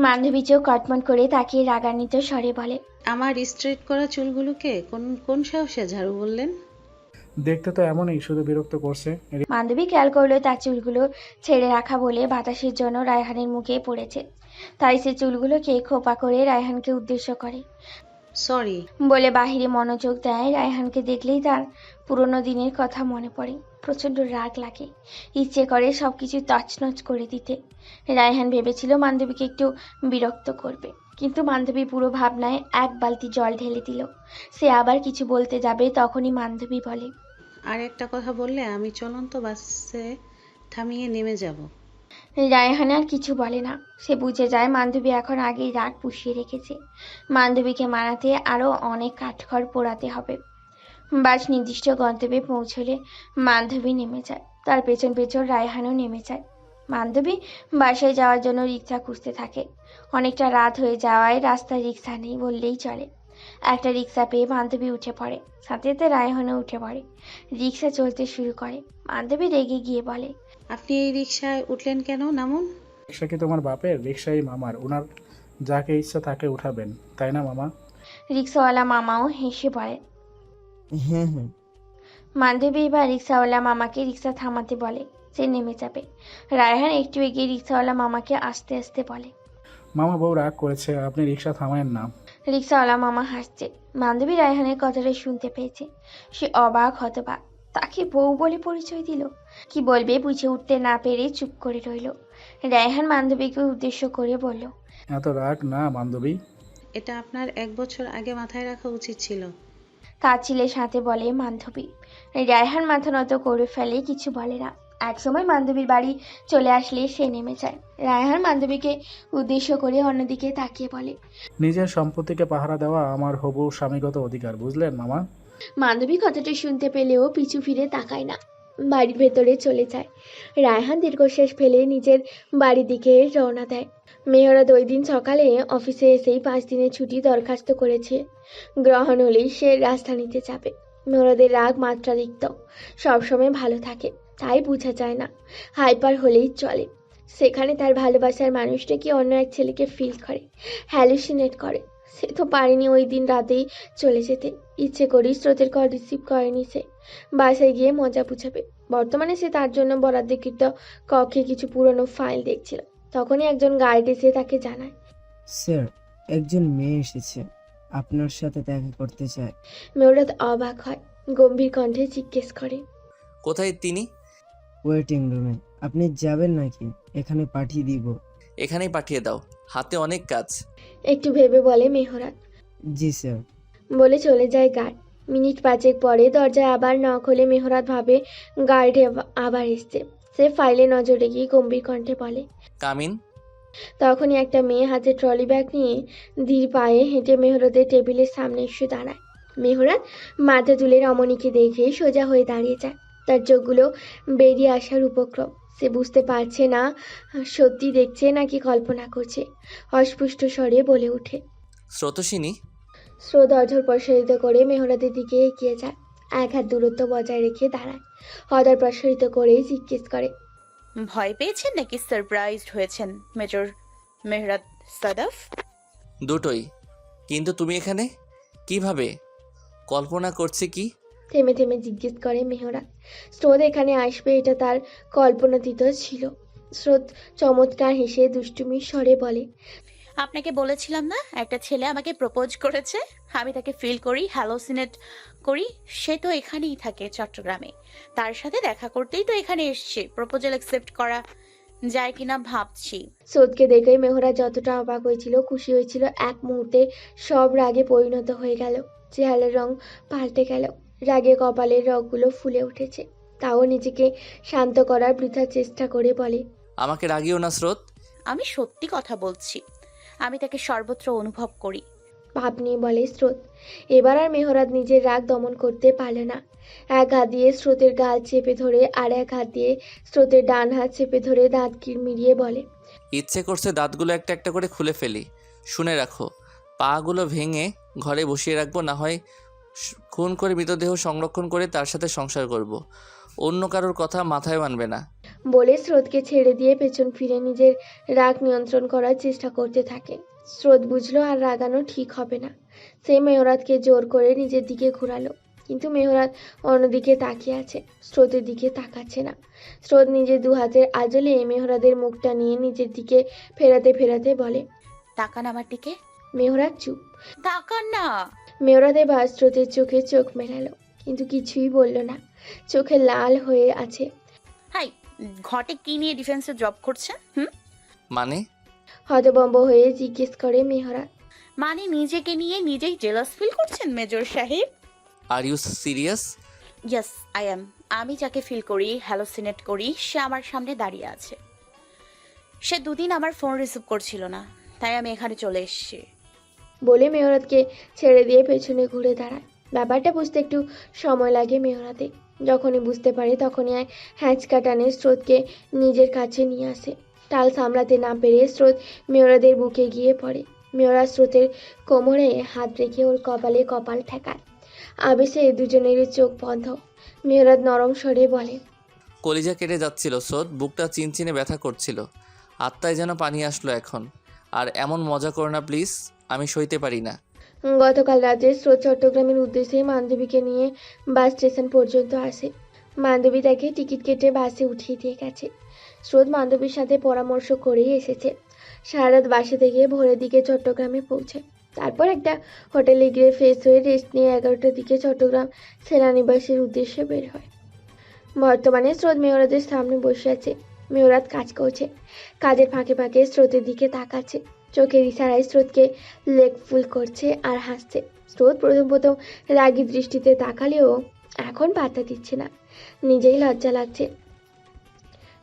বান্ধবী চোখ কটমট করে তাকিয়ে রাগান্বিত স্বরে বলে, আমার স্ট্রেট করা চুলগুলোকে কোন কোন সাহসে ঝাড়ু বললেন? দেখতে তো এমনই, শুধু বিরক্ত করছে। বান্ধবী খেয়াল করলো তার চুলগুলো ছেড়ে রাখা বলে বাতাসের জন্য রায়হানের মুখে পড়েছে। তাই সে চুলগুলোকে খোপা করে রায়হানকে উদ্দেশ্য করে সরি। বলে বাহিরে মনোযোগ দেয়। রায়হানকে দেখলেই তার পুরোনো দিনের কথা মনে পড়ে। প্রচণ্ড রাগ লাগে, ইচ্ছে করে সবকিছু তছনছ করে দিতে। রায়হান ভেবেছিল বান্ধবীকে একটু বিরক্ত করবে, কিন্তু বান্ধবী পুরো ভাবনায় 1 বালতি জল ঢেলে দিল। সে আবার কিছু বলতে যাবে, তখনই বান্ধবী বলে, আর একটা কথা বললে আমি চলন্ত বাসে থামিয়ে নেমে যাব। রায়হান আর কিছু বলে না। সে বুঝে যায় বান্ধবী এখন আগেই রাগ পুষিয়ে রেখেছে। বান্ধবীকে মানাতে আরও অনেক কাঠখড় পোড়াতে হবে। বাস নির্দিষ্ট গন্তব্যে পৌঁছলে বান্ধবী নেমে যায়, তার পেছন পেছন রায়হানও নেমে যায়। বান্ধবী বাসায় যাওয়ার জন্য রিক্সা খুঁজতে থাকে। অনেকটা রাত হয়ে যাওয়ায় রাস্তায় রিক্সা নেই বললেই চলে। একটা রিক্সা পেয়ে বান্ধবী উঠে পড়ে, সাথে সাথে রায়হানও উঠে পড়ে। রিক্সা চলতে শুরু করে। বান্ধবী রেগে গিয়ে বলে, আপনি এই রিকশায় উঠলেন কেন? নামুন। রিক্সা কি তোমার বাপের? রিক্সাই মামার, ওনার যাকে ইচ্ছা তাকে উঠাবেন, তাই না মামা? রিক্সাওয়ালা মামাও হেসে বলে। হ্যাঁ হ্যাঁ। বান্ধবী এবার রিক্সাওয়ালা মামাকে রিক্সা থামাতে বলে। সে নেমে যাবে। রায়হান একটু এগিয়ে রিক্সাওয়ালা মামাকে আস্তে আস্তে বলে, মামা বউ রাগ করেছে, আপনি রিক্সা থামায়েন না। রিক্সাওয়ালা মামা হাসছে। বান্ধবী রায়হানের কথাটা শুনতে পেয়েছে। সে অবাক হতবাক, তাকে বউ বলে পরিচয় দিল। কি বলবে বুঝে উঠতে না পেরে চুপ করে রইল। রায়হান বান্ধবীকে উদ্দেশ্য করে বলল, এত রাগ না বান্ধবী। এটা আপনার 1 বছর আগে মাথায় রাখা উচিত ছিল। কাচিলের সাথে বলে বান্ধবী। রায়হান মাথা নত করে ফেলে, কিছু বলে না। একসময় বান্ধবীর বাড়ি চলে আসলে সে নেমে যায়। রায়হান বান্ধবীকে উদ্দেশ্য করে অন্যদিকে তাকিয়ে বলে, নিজের সম্পত্তিকে পাহারা দেওয়া আমার হবু স্বামীগত অধিকার, বুঝলেন মামা? বান্ধবী কথাটা শুনতে পেলেও পিছু ফিরে তাকায় না, বাড়ির ভেতরে চলে যায়। রায়হান দীর্ঘশ্বাস ফেলে নিজের বাড়ির দিকে রওনা দেয়। মেহরাত ওই দিন সকালে অফিসে এসেই 5 দিনের ছুটি দরখাস্ত করেছে। গ্রহণ হলেই সে রাজধানীতে যাবে। মেহরাদের রাগ মাত্রাতিরিক্ত, সবসময় ভালো থাকে, তাই বোঝা যায় না। হাইপার হলেই চলে। সেখানে তার ভালোবাসার মানুষটা কি অন্য এক ছেলেকে ফিল করে, হ্যালুসিনেট করে। সে তো পারেনি ওই দিন রাতেই চলে যেতে। ইচ্ছে করেই স্রোতের কল রিসিভ করেনি সে। বাসায় গিয়ে মজা বুঝাবে। বর্তমানে সে তার জন্য বরাদ্দকৃত কক্ষে কিছু পুরনো ফাইল দেখছিল। তখনই একজন গাইড এসে তাকে জানায়, স্যার, একজন মেয়ে এসেছে, আপনার সাথে দেখা করতে চায়। মেহরাত অবাক হয়, গম্ভীর কণ্ঠে জিজ্ঞেস করে, কোথায় তিনি? ওয়েটিং রুমে। আপনি যাবেন নাকি এখানে পাঠিয়ে দিব? এখানেই পাঠিয়ে দাও, হাতে অনেক কাজ। একটু ভেবে বলে মেহরাত। জি স্যার। বলে চলে যায় গার্ড। মিনিট 5 পরে দরজায় আবার নক হলে মেহরাত ভাবে গার্ড আবার এসছে। সে ফাইলে নজর রেখে গম্ভীর কণ্ঠে বলে, কামিন। তখনই একটা মেয়ে হাতে ট্রলি ব্যাগ নিয়ে ধীর পায়ে হেঁটে মেহরাতের টেবিলের সামনে এসে দাঁড়ায়। মেহরাত মাথা তুলে রমণীকে দেখে সোজা হয়ে দাঁড়িয়ে যায়। তার চোখগুলো বেরিয়ে আসার উপক্রম। সে বুঝতে পারছে না সত্যি দেখছে নাকি কল্পনা করছে। অস্পষ্ট স্বরে বলে ওঠে, স্রোতস্বিনী। স্রোত অঝর প্রসারিত করে মেহরাতের দিকে এগিয়ে যায়। 1 হাত দূরত্ব বজায় রেখে দাঁড়ায়। অদর প্রসারিত করে জিজ্ঞেস করে, ভয় পেয়েছেন নাকি সারপ্রাইজড হয়েছেন মেজর মেহরাত সাদাফ? দুটোই। কিন্তু তুমি এখানে কিভাবে? কল্পনা করছে কি? থেমে থেমে জিজ্ঞেস করে মেহরাত। স্রোত এখানে আসবে এটা তার কল্পনাতীত ছিল। স্রোত চমৎকার হেসে দুষ্টুমির স্বরে বলে, আপনাকে বলেছিলাম না একটা ছেলে আমাকে প্রপোজ করেছে, আমি তাকে ফিল করি, হ্যালোসিনেট করি। সে তো এখানেই থাকে চট্টগ্রামে, তার সাথে দেখা করতেই তো এখানে এসছে। প্রপোজাল অ্যাকসেপ্ট করা যায় কিনা ভাবছি। স্রোতকে দেখে মেহরা যতটা অবাক হয়েছিল, খুশি হয়েছিল, এক মুহূর্তে সব রাগে পরিণত হয়ে গেল। চেহারার রং পাল্টে গেল, রাগে কপালের রগগুলো ফুলে উঠেছে। তাও নিজেকে শান্ত করার বৃথা চেষ্টা করে বলে, আমাকে রাগিও না স্রোত। আমি সত্যি কথা বলছি, আমি তাকে সর্বত্র অনুভব করি। ভাব নিয়ে বলে স্রোত। এবার আর মেহরাত নিজের রাগ দমন করতে পারল না। এক হাত দিয়ে স্রোতের গাল চেপে ধরে আর এক হাত দিয়ে স্রোতের ডান হাত চেপে ধরে দাঁত কিরমিরিয়ে বলে, ইচ্ছে করছে দাঁতগুলো একটা একটা করে খুলে ফেলি। শুনে রাখো, পাগুলো ভেঙে ঘরে বসিয়ে রাখবো, না হয় খুন করে মৃতদেহ সংরক্ষণ করে তার সাথে সংসার করব। অন্য কারোর কথা মাথায় আনবে না। বলে স্রোতকে ছেড়ে দিয়ে পেছন ফিরে নিজের রাগ নিয়ন্ত্রণ করার চেষ্টা করতে থাকে। স্রোত বুঝলো আর রাগানো ঠিক হবে না। সে মেহরাতকে জোর করে নিজের দিকে ঘোরালো, কিন্তু মেহরাত অন্যদিকে তাকিয়ে আছে, স্রোতের দিকে তাকাচ্ছে না। স্রোত নিজের দু হাতের আঁচলে মেহরাদের মুখটা নিয়ে নিজের দিকে ফেরাতে ফেরাতে বলে, তাকান আমার দিকে। মেহরাত চুপ। তাকান না। মেহরাত এবার স্রোতের চোখে চোখ মেলালো, কিন্তু কিছুই বলল না। চোখে লাল হয়ে আছে। হাই, ঘটে কি নিয়ে ডিফেন্সে জব করছেন? মানে? হতভম্ব হয়ে জিজ্ঞেস করে মেহরাত। মানে নিজেকে নিয়ে নিজেই জেলাস ফিল করছেন মেজর সাহেব? Are you serious? Yes I am. আমি যাকে ফিল করি, হ্যালোসিনেট করি, সে আমার সামনে দাঁড়িয়ে আছে। সে দুদিন আমার ফোন রিসিভ করছিল না, তাই আমি এখানে চলে এসেছি। বলে মেহরাতকে ছেড়ে দিয়ে পেছনে ঘুরে দাঁড়ায়। ব্যাপারটা বুঝতে একটু সময় লাগে মেহরাতে। যখনই বুঝতে পারে তখনই এক হ্যাঁচকা টানে স্রোতকে নিজের কাছে নিয়ে আসে। টাল সামলাতে না পেরে স্রোত মেহরাদের বুকে গিয়ে পড়ে। মেহরা স্রোতের কোমরে হাত রেখে ওর কপালে কপাল ঠেকায়। আবেশে দুজনেরই চোখ বন্ধ। মেহরাত নরম স্বরে বলে, কলিজা কেটে যাচ্ছিল স্রোত, বুকটা চিনচিনে ব্যথা করছিল, আত্মায় যেন পানি আসলো এখন। আর এমন মজা করো না প্লিজ, আমি সইতে পারি না। গতকাল রাতে স্রোত চট্টগ্রামের উদ্দেশ্যে বান্ধবীকে নিয়ে বাস স্টেশন পর্যন্ত আসে। বান্ধবী তাকে টিকিট কেটে বাসে উঠিয়ে দিয়ে গেছে। স্রোত বান্ধবীর সাথে পরামর্শ করেই এসেছে। সারা রাত বাসে থেকে ভোরের দিকে চট্টগ্রামে পৌঁছে। তারপর একটা হোটেলে গিয়ে ফ্রেশ হয়ে রেস্ট নিয়ে 11টার দিকে চট্টগ্রাম সেনানিবাসের উদ্দেশ্যে বের হয়। বর্তমানে স্রোত মেহরাতের সামনে বসে আছে। মেহরাত কাজ করছে। কাজের ফাঁকে ফাঁকে স্রোতের দিকে তাকাচ্ছে। চোখের ইশারায় স্রোতকে লেগ ফুল করছে আর হাসছে। স্রোত প্রথম রাগী দৃষ্টিতে তাকালেও এখন পাত্তা দিচ্ছে না। নিজেই লজ্জা লাগছে।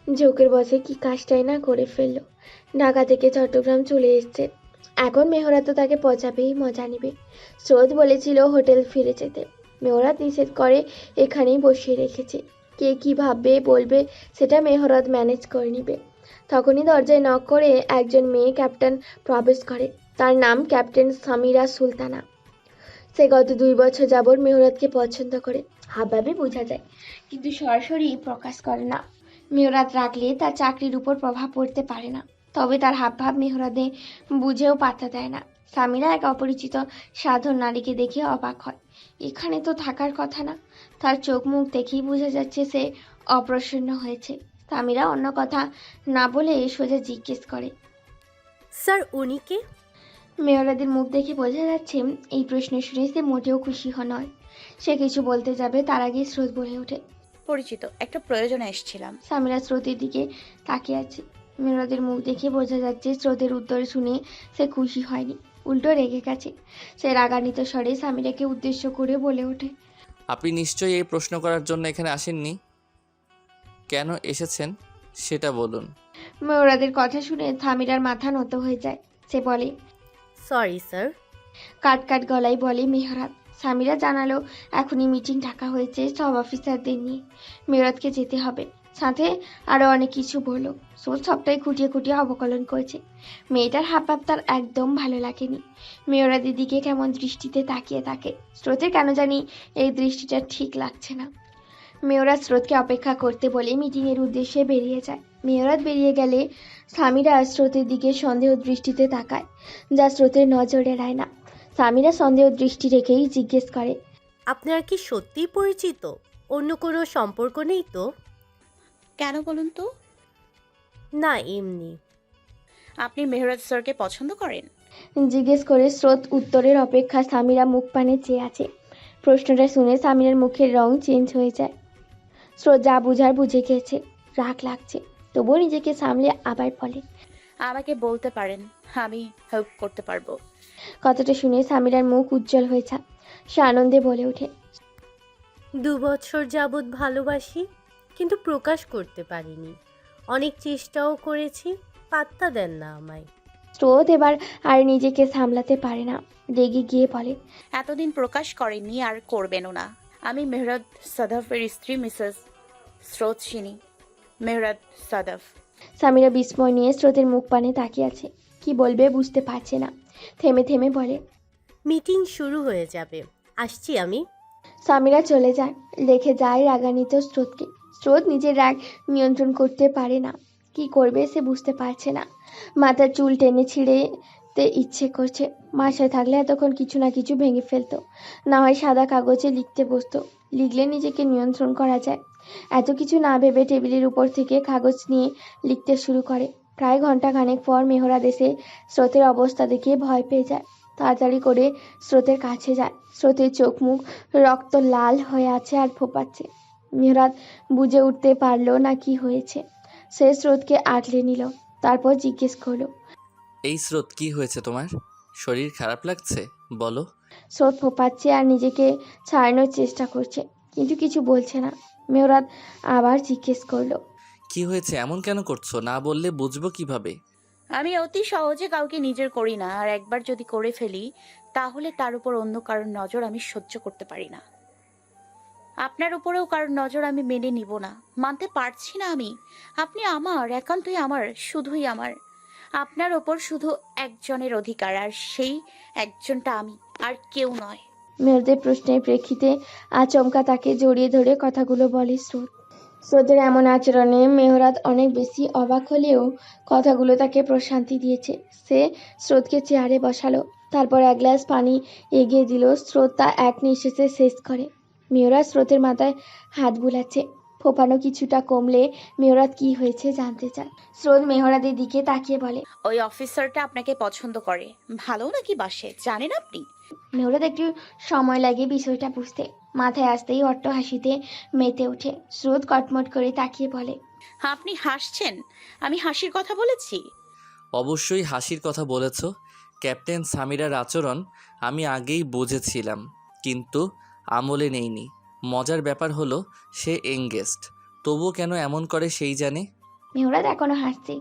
জোকের বসে কি কাজটাই না করে ফেললো। ঢাকা থেকে চট্টগ্রাম চলে এসছে। এখন মেহরাত তো তাকে পচাবেই, মজা নেবে। স্রোত বলেছিল হোটেল ফিরে যেতে। মেহরাত নিষেধ করে এখানেই বসিয়ে রেখেছে। কে কি ভাববে বলবে সেটা মেহরাত ম্যানেজ করে নিবে। তখনই দরজায় নক করে একজন মেয়ে ক্যাপ্টেন প্রবেশ করে। তার নাম ক্যাপ্টেন সামিরা সুলতানা। সে গত 2 বছর যাবৎ মেহরাতকে পছন্দ করে। হাবভাবে বোঝা যায়, কিন্তু সরাসরি প্রকাশ করে না। মেহরাত রাখলে তার চাকরির উপর প্রভাব পড়তে পারে না, তবে তার হাবভাব মেহরাতে বুঝেও পাত্তা দেয় না। সামিরা এক অপরিচিত সাধারণ নারীকে দেখে অবাক হয়। এখানে তো থাকার কথা না। তার চোখ মুখ দেখেই বোঝা যাচ্ছে সে অপ্রসন্ন হয়েছে। সামিরা অন্য কথা না বলে সোজা জিজ্ঞেস করে, স্যার উনি কে? মেহরাদের মুখ দেখে বোঝা যাচ্ছে এই প্রশ্ন শুনে সে মোটেও খুশি নয়। সে কিছু বলতে যাবে তার আগে স্রোত বলে ওঠে, পরিচিত, একটা প্রয়োজনে এসেছিলাম। সামিরা স্রোতের দিকে তাকিয়ে আছে। মেহরাদের মুখ দেখে বোঝা যাচ্ছে স্রোতের উত্তর শুনে সে খুশি হয়নি, উল্টো রেগে গেছে। সে রাগান্বিত স্বরে সামিরাকে উদ্দেশ্য করে বলে ওঠে, আপনি নিশ্চয়ই এই প্রশ্ন করার জন্য এখানে আসেননি। কেন এসেছেন সেটা বলুন। মেহরাদের কথা শুনে সামিরার মাথা নত হয়ে যায়। সে বলে, সরি স্যার। কাট কাট গলায় বলে মেহরাত। সামিরা জানালো এখনই মিটিং ডাকা হয়েছে সব অফিসারদের নিয়ে। মেহরাতকে যেতে হবে, সাথে আরো অনেক কিছু বললো। স্রোত সবটাই খুঁটিয়ে খুঁটিয়ে অবকলন করেছে। মেয়েটার হাবভাব তার একদম ভালো লাগেনি। মেহরাতের দিকে কেমন দৃষ্টিতে তাকিয়ে থাকে। স্রোতের কেন জানি এই দৃষ্টিটা ঠিক লাগছে না। মেহরাত স্রোতকে অপেক্ষা করতে বলে মিটিংয়ের উদ্দেশ্যে বেরিয়ে যায়। মেহরাত বেরিয়ে গেলে সামিরা স্রোতের দিকে সন্দেহ দৃষ্টিতে তাকায়, যা স্রোতের নজর এড়ায় না। সামিরা সন্দেহ দৃষ্টি রেখেই জিজ্ঞেস করে, আপনারা কি সত্যিই পরিচিত? অন্য কোনো সম্পর্ক নেই তো? কেন বলুন তো? না, এমনি। আপনি মেহরাজ স্যারকে পছন্দ করেন? জিজ্ঞেস করে স্রোত উত্তরের অপেক্ষা সামিরা মুখ পানে চেয়ে আছে। প্রশ্নটা শুনে সামিরার মুখের রং চেঞ্জ হয়ে যায়। স্রোত যা বুঝার বুঝে গেছে, রাগ লাগছে, তবুও নিজেকে সামলে আবার বলে, আমাকে বলতে পারেন, আমি হেল্প করতে পারবো। কথাটা শুনে সামিরার মুখ উজ্জ্বল হয়ে যায়। সে আনন্দে বলে ওঠে, 2 বছর যাবৎ ভালোবাসি, কিন্তু প্রকাশ করতে পারিনি। অনেক চেষ্টাও করেছি, পাত্তা দেন না আমায়। স্রোত এবার আর নিজেকে সামলাতে পারে না, রেগে গিয়ে বলে, এতদিন প্রকাশ করেননি আর করবেনও না। আমি মেহরাজ সাদাফের স্ত্রী মিসেস স্রোত সিনি। মেহরাজ সাদাফ। সামিরা বিস্ময় নিয়ে স্রোতের মুখ পানে তাকিয়ে আছে, কি বলবে বুঝতে পারছে না, থেমে থেমে বলে, মিটিং শুরু হয়ে যাবে, আসছি আমি। সামিরা চলে যায়, রেখে যায় রাগান্বিত স্রোতকে। স্রোত নিজের রাগ নিয়ন্ত্রণ করতে পারে না, কি করবে সে বুঝতে পারছে না। মাথার চুল টেনে ছিঁড়েতে ইচ্ছে করছে। বাসায় থাকলে এতক্ষণ কিছু না কিছু ভেঙে ফেলতো, না হয় সাদা কাগজে লিখতে বসতো, লিখলে নিজেকে নিয়ন্ত্রণ করা যায়। এত কিছু না ভেবে টেবিলের উপর থেকে কাগজ নিয়ে লিখতে শুরু করে। প্রায় ঘন্টাখানেক পর মেহরাদ এসে স্রোতের অবস্থা দেখে ভয় পেয়ে যায়। তাড়াতাড়ি করে স্রোতের কাছে যায়। স্রোতের চোখ মুখ রক্ত লাল হয়ে আছে আর ফোপাচ্ছে। মেহরাদ বুঝে উঠতে পারলো না কি হয়েছে। সে স্রোতকে আঁকলে নিল, তারপর জিজ্ঞেস করলো, এই স্রোত, কি হয়েছে তোমার? শরীর খারাপ লাগছে? বলো। স্রোত ফোপাচ্ছে আর নিজেকে ছাড়ানোর চেষ্টা করছে, কিন্তু কিছু বলছে না। মেহরাদ আবার জিজ্ঞেস করলো, কি হয়েছে? এমন কেন করছো? না বললে বুঝবো কিভাবে? আমি অতি সহজে কাউকে নিজের করি না, আর একবার যদি করে ফেলি তাহলে তার উপর অন্য কারোর নজর আমি সহ্য করতে পারি না। আপনার উপরেও কারোর নজর আমি মেনে নিব না, মানতে পারছি না আমি। আপনি আমার, একান্তই আমার, শুধুই আমার। আপনার ওপর শুধু একজনের অধিকার, আর সেই একজনটা আমি, আর কেউ নয়। মেহরাদের প্রশ্নের প্রেক্ষিতে আচমকা তাকে জড়িয়ে ধরে কথাগুলো বলে স্রোত। স্রোতের এমন আচরণে মেহরাদ অনেক বেশি অবাক হলেও কথাগুলো তাকে প্রশান্তি দিয়েছে। সে স্রোতকে চেয়ারে বসালো, তারপর এক গ্লাস পানি এগিয়ে দিল। স্রোত তা এক নিঃশ্বাসে শেষ করে। মেহরাদ স্রোতের মাথায় হাত বুলাচ্ছে। ফোপানো কিছুটা কমলে মেহরাদ কি হয়েছে জানতে চায়। স্রোত মেহরাদের দিকে তাকিয়ে বলে, ওই অফিসারটা আপনাকে পছন্দ করে, ভালো নাকি বাসে জানেন আপনি? মেহরাদ একটু সময় লাগে বিষয়টা বুঝতে। মাথায় আসতেই অট্ট হাসিতে মেতে ওঠে। স্রোত কটমট করে তাকিয়ে বলে, আপনি হাসছেন? আমি হাসির কথা বলেছি? অবশ্যই হাসির কথা বলেছ। ক্যাপ্টেন সামিরার আচরণ আমি আগেই বুঝেছিলাম, কিন্তু আমলে নেইনি। মজার ব্যাপার হলো সে এঙ্গেজড, তবুও কেন এমন করে সেই জানে। মেহরাদ এখনো হাসছে।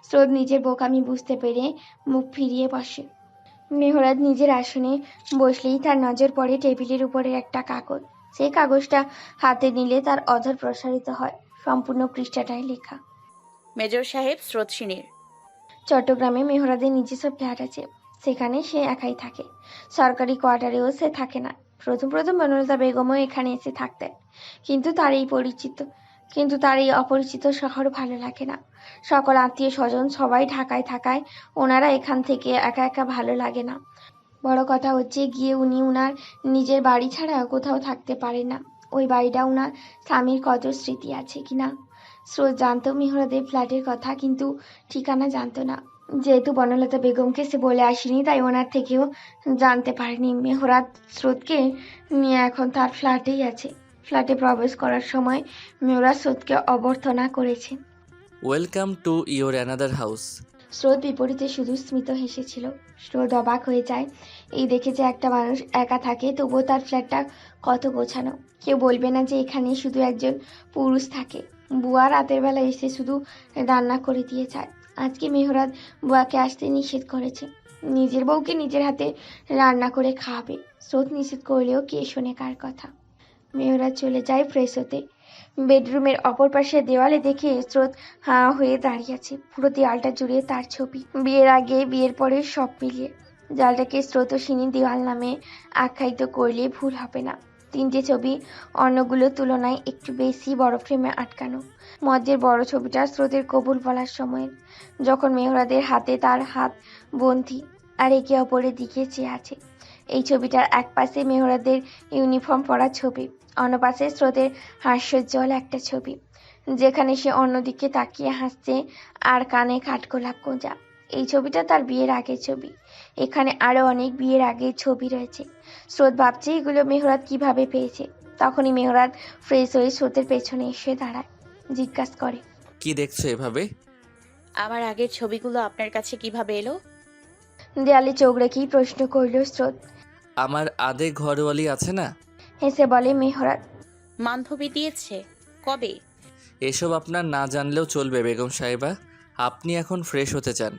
স্রোত নিজের বোকামি বুঝতে পেরে মুখ ফিরিয়ে বসে। মেহরাদ নিজের আসনে বসলেই তার নজর পড়ে টেবিলের উপরের একটা কাগজ। সেই কাগজটা হাতে নিলে তার অধর প্রসারিত হয়। সম্পূর্ণ পৃষ্ঠাটায় লেখা, মেজর সাহেব স্রোত সিনির। চট্টগ্রামে মেহরাদের নিজস্ব ফ্ল্যাট আছে, সেখানে সে একাই থাকে। সরকারি কোয়ার্টারেও সে থাকে না। প্রথম প্রথম বনলতা বেগমও এখানে এসে থাকতেন, কিন্তু তার এই অপরিচিত শহর ভালো লাগে না। সকল আত্মীয় স্বজন সবাই ঢাকায় থাকায় ওনারা এখান থেকে একা একা ভালো লাগে না। বড় কথা হচ্ছে গিয়ে উনি উনার নিজের বাড়ি ছাড়া কোথাও থাকতে পারে না। ওই বাড়িটা উনার স্বামীর কত স্মৃতি আছে কিনা। স্রোত জানতো মেহরাদের ফ্ল্যাটের কথা, কিন্তু ঠিকানা জানতো না। যেহেতু বনলতা বেগমকে সে বলে আসেনি, তাই ওনার থেকেও জানতে পারেনি। মেহরাদ স্রোতকে নিয়ে এখন তার ফ্ল্যাটেই আছে। ফ্ল্যাটে প্রবেশ করার সময় মেহরাদ স্রোতকে অভ্যর্থনা করেছে। Welcome to your another house. স্রোত বিপরীতে শুধু স্মিত হেসেছিল। স্রোত অবাক হয়ে যায় এই দেখে যে একটা মানুষ একা থাকে, তবুও তার ফ্ল্যাটটা কত গোছানো। কেউ বলবে না যে এখানে শুধু একজন পুরুষ থাকে। বুয়া রাতের বেলা এসে শুধু রান্না করে দিয়ে যায়। আজকে মেহরাদ বুয়াকে আসতে নিষেধ করেছে। নিজের বউকে নিজের হাতে রান্না করে খাওয়াবে। স্রোত নিষেধ করলেও কে শোনে কার কথা। মেহরাদ চলে যায় ফ্রেশ হতে। বেডরুমের অপর পাশে দেওয়ালে দেখে স্রোত হাঁ হয়ে দাঁড়িয়ে আছে। পুরো দেওয়ালটা জুড়ে তার ছবি, বিয়ের আগে বিয়ের পরে সব মিলিয়ে। দেওয়ালটাকে স্রোতসিনী দেওয়াল নামে আখ্যায়িত করলে ভুল হবে না। 3টে ছবি অন্যগুলোর তুলনায় একটু বেশি বড় ফ্রেমে আটকানো। মধ্যের বড় ছবিটা স্রোতের কবুল বলার সময়ের, যখন মেহরাদের হাতে তার হাত বন্ধি আর একে অপরের দিকে চেয়ে আছে। এই ছবিটার এক পাশে মেহরাদের ইউনিফর্ম পরা ছবি, অন্য পাশে স্রোতের হাস্যোজ্জ্বল একটা ছবি, যেখানে সে অন্যদিকে তাকিয়ে হাসছে আর কানে কাঠগোলাপ গোঁজা। এই ছবিটা তার বিয়ের আগের ছবি। এখানে আরো অনেক বিয়ের আগের ছবি রয়েছে। স্রোত ভাবছে এগুলো মেহরাত কিভাবে পেয়েছে। তখনই মেহরাত ফ্রেশ হয়ে স্রোতের পেছনে এসে দাঁড়ায়, জিজ্ঞাসা করে, কি দেখছো এভাবে? আমার আগের ছবিগুলো আপনার কাছে কিভাবে এলো? দেয়ালে চোখ রেখেই প্রশ্ন করল স্রোত। আমার আদে ঘরওয়ালি আছে না, হেসে বলে মেহরাত। বান্ধবী দিয়েছে? কবে? এসব আপনার না জানলেও চলবে বেগম সাহেবা। আপনি এখন ফ্রেশ হতে চান,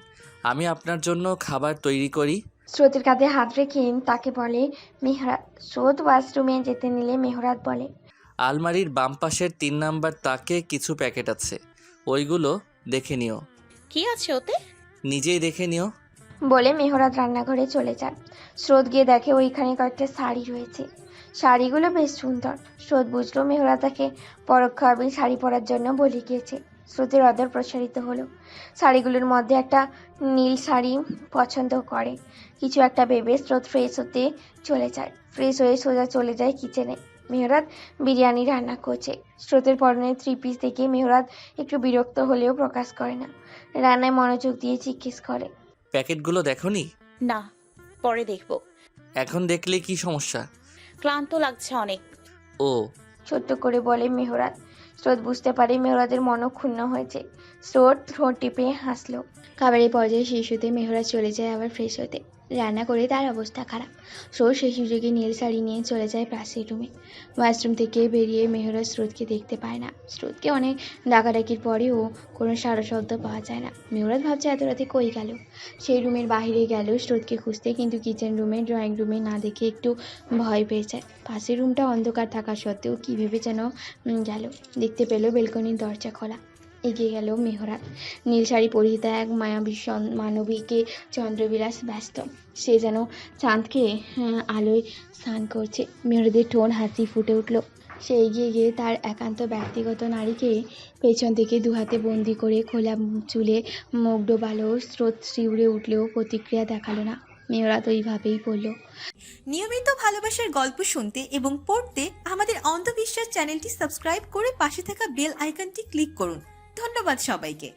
আমি আপনার জন্য খাবার তৈরি করি। স্রোতের কাঁধে হাত রেখে তাকে বলে মেহরাত। স্রোত ওয়াশরুমে যেতে নিলে মেহরাত বলে, আলমারির বাম পাশের 3 নাম্বার তাকে কিছু প্যাকেট আছে, ওইগুলো দেখে নিও। কি আছে ওতে? নিজেই দেখে নিও। বলে মেহরাত রান্নাঘরে চলে যায়। স্রোত গিয়ে দেখে ওইখানে কয়েকটা শাড়ি রয়েছে। শাড়িগুলো বেশ সুন্দর। স্রোত বুঝলো মেহরাত তাকে পরোক্ষভাবে শাড়ি পরার জন্য বলে গিয়েছে। স্রোতের অদর প্রসারিত হলো। শাড়িগুলোর মধ্যে একটা নীল শাড়ি পছন্দ করে। কিছু একটা ভেবে স্রোত ফ্রেশ হতে চলে যায়। ফ্রেশ হয়ে সোজা চলে যায় কিচেনে। মেহরাত বিরিয়ানি রান্না করছে। স্রোতের পরনে 3 পিস দেখে মেহরাত একটু বিরক্ত হলেও প্রকাশ করে না। রান্নায় মনোযোগ দিয়ে জিজ্ঞেস করে, প্যাকেটগুলো দেখোনি? না, পরে দেখব। এখন দেখলে কি সমস্যা? ক্লান্ত লাগছে অনেক। ও, ছোট্ট করে বলে মেহরাত। স্রোত বুঝতে পারে মেহরাতের মনও ক্ষুণ্ণ হয়েছে। স্রোত ঠোঁট টিপে হাসলো। খাবারের পর্যায়ে শেষ হতে মেহরাত চলে যায় আবার ফ্রেশ হতে। রান্না করে তার অবস্থা খারাপ। স্রোত সেই সুযোগে নীল শাড়ি নিয়ে চলে যায় পাশের রুমে। ওয়াশরুম থেকে বেরিয়ে মেহরাত স্রোতকে দেখতে পায় না। স্রোতকে অনেক ডাকাডাকির পরেও কোনো সাড়া শব্দ পাওয়া যায় না। মেহরাত ভাবছে এত রাতে কই গেল। সেই রুমের বাইরে গেল স্রোতকে খুঁজতে, কিন্তু কিচেন রুমে ড্রয়িং রুমে না দেখে একটু ভয় পেয়ে যায়। পাশের রুমটা অন্ধকার থাকা সত্ত্বেও কী ভেবে যেন গেল। দেখতে পেল বেলকনির দরজা খোলা। এগিয়ে গেল মেহরাত। নীল শাড়ি পরিহিতা এক মায়াবী মানবীকে চন্দ্রবিলাস ব্যস্ত। সে যেন চাঁদকে আলোয় স্নান করছে। মেহরাতের ঠোঁট হাসি ফুটে উঠল। সে এগিয়ে গিয়ে তার একান্ত ব্যক্তিগত নারীকে পেছন থেকে দুহাতে বন্দি করে খোলা চুলে মুখ ডোবালো। স্রোত শিউরে উঠলেও প্রতিক্রিয়া দেখালো না। মেহরাত ওইভাবেই পড়ল। নিয়মিত ভালোবাসার গল্প শুনতে এবং পড়তে আমাদের অন্ধবিশ্বাস চ্যানেলটি সাবস্ক্রাইব করে পাশে থাকা বেল আইকনটি ক্লিক করুন। ধন্যবাদ সবাইকে।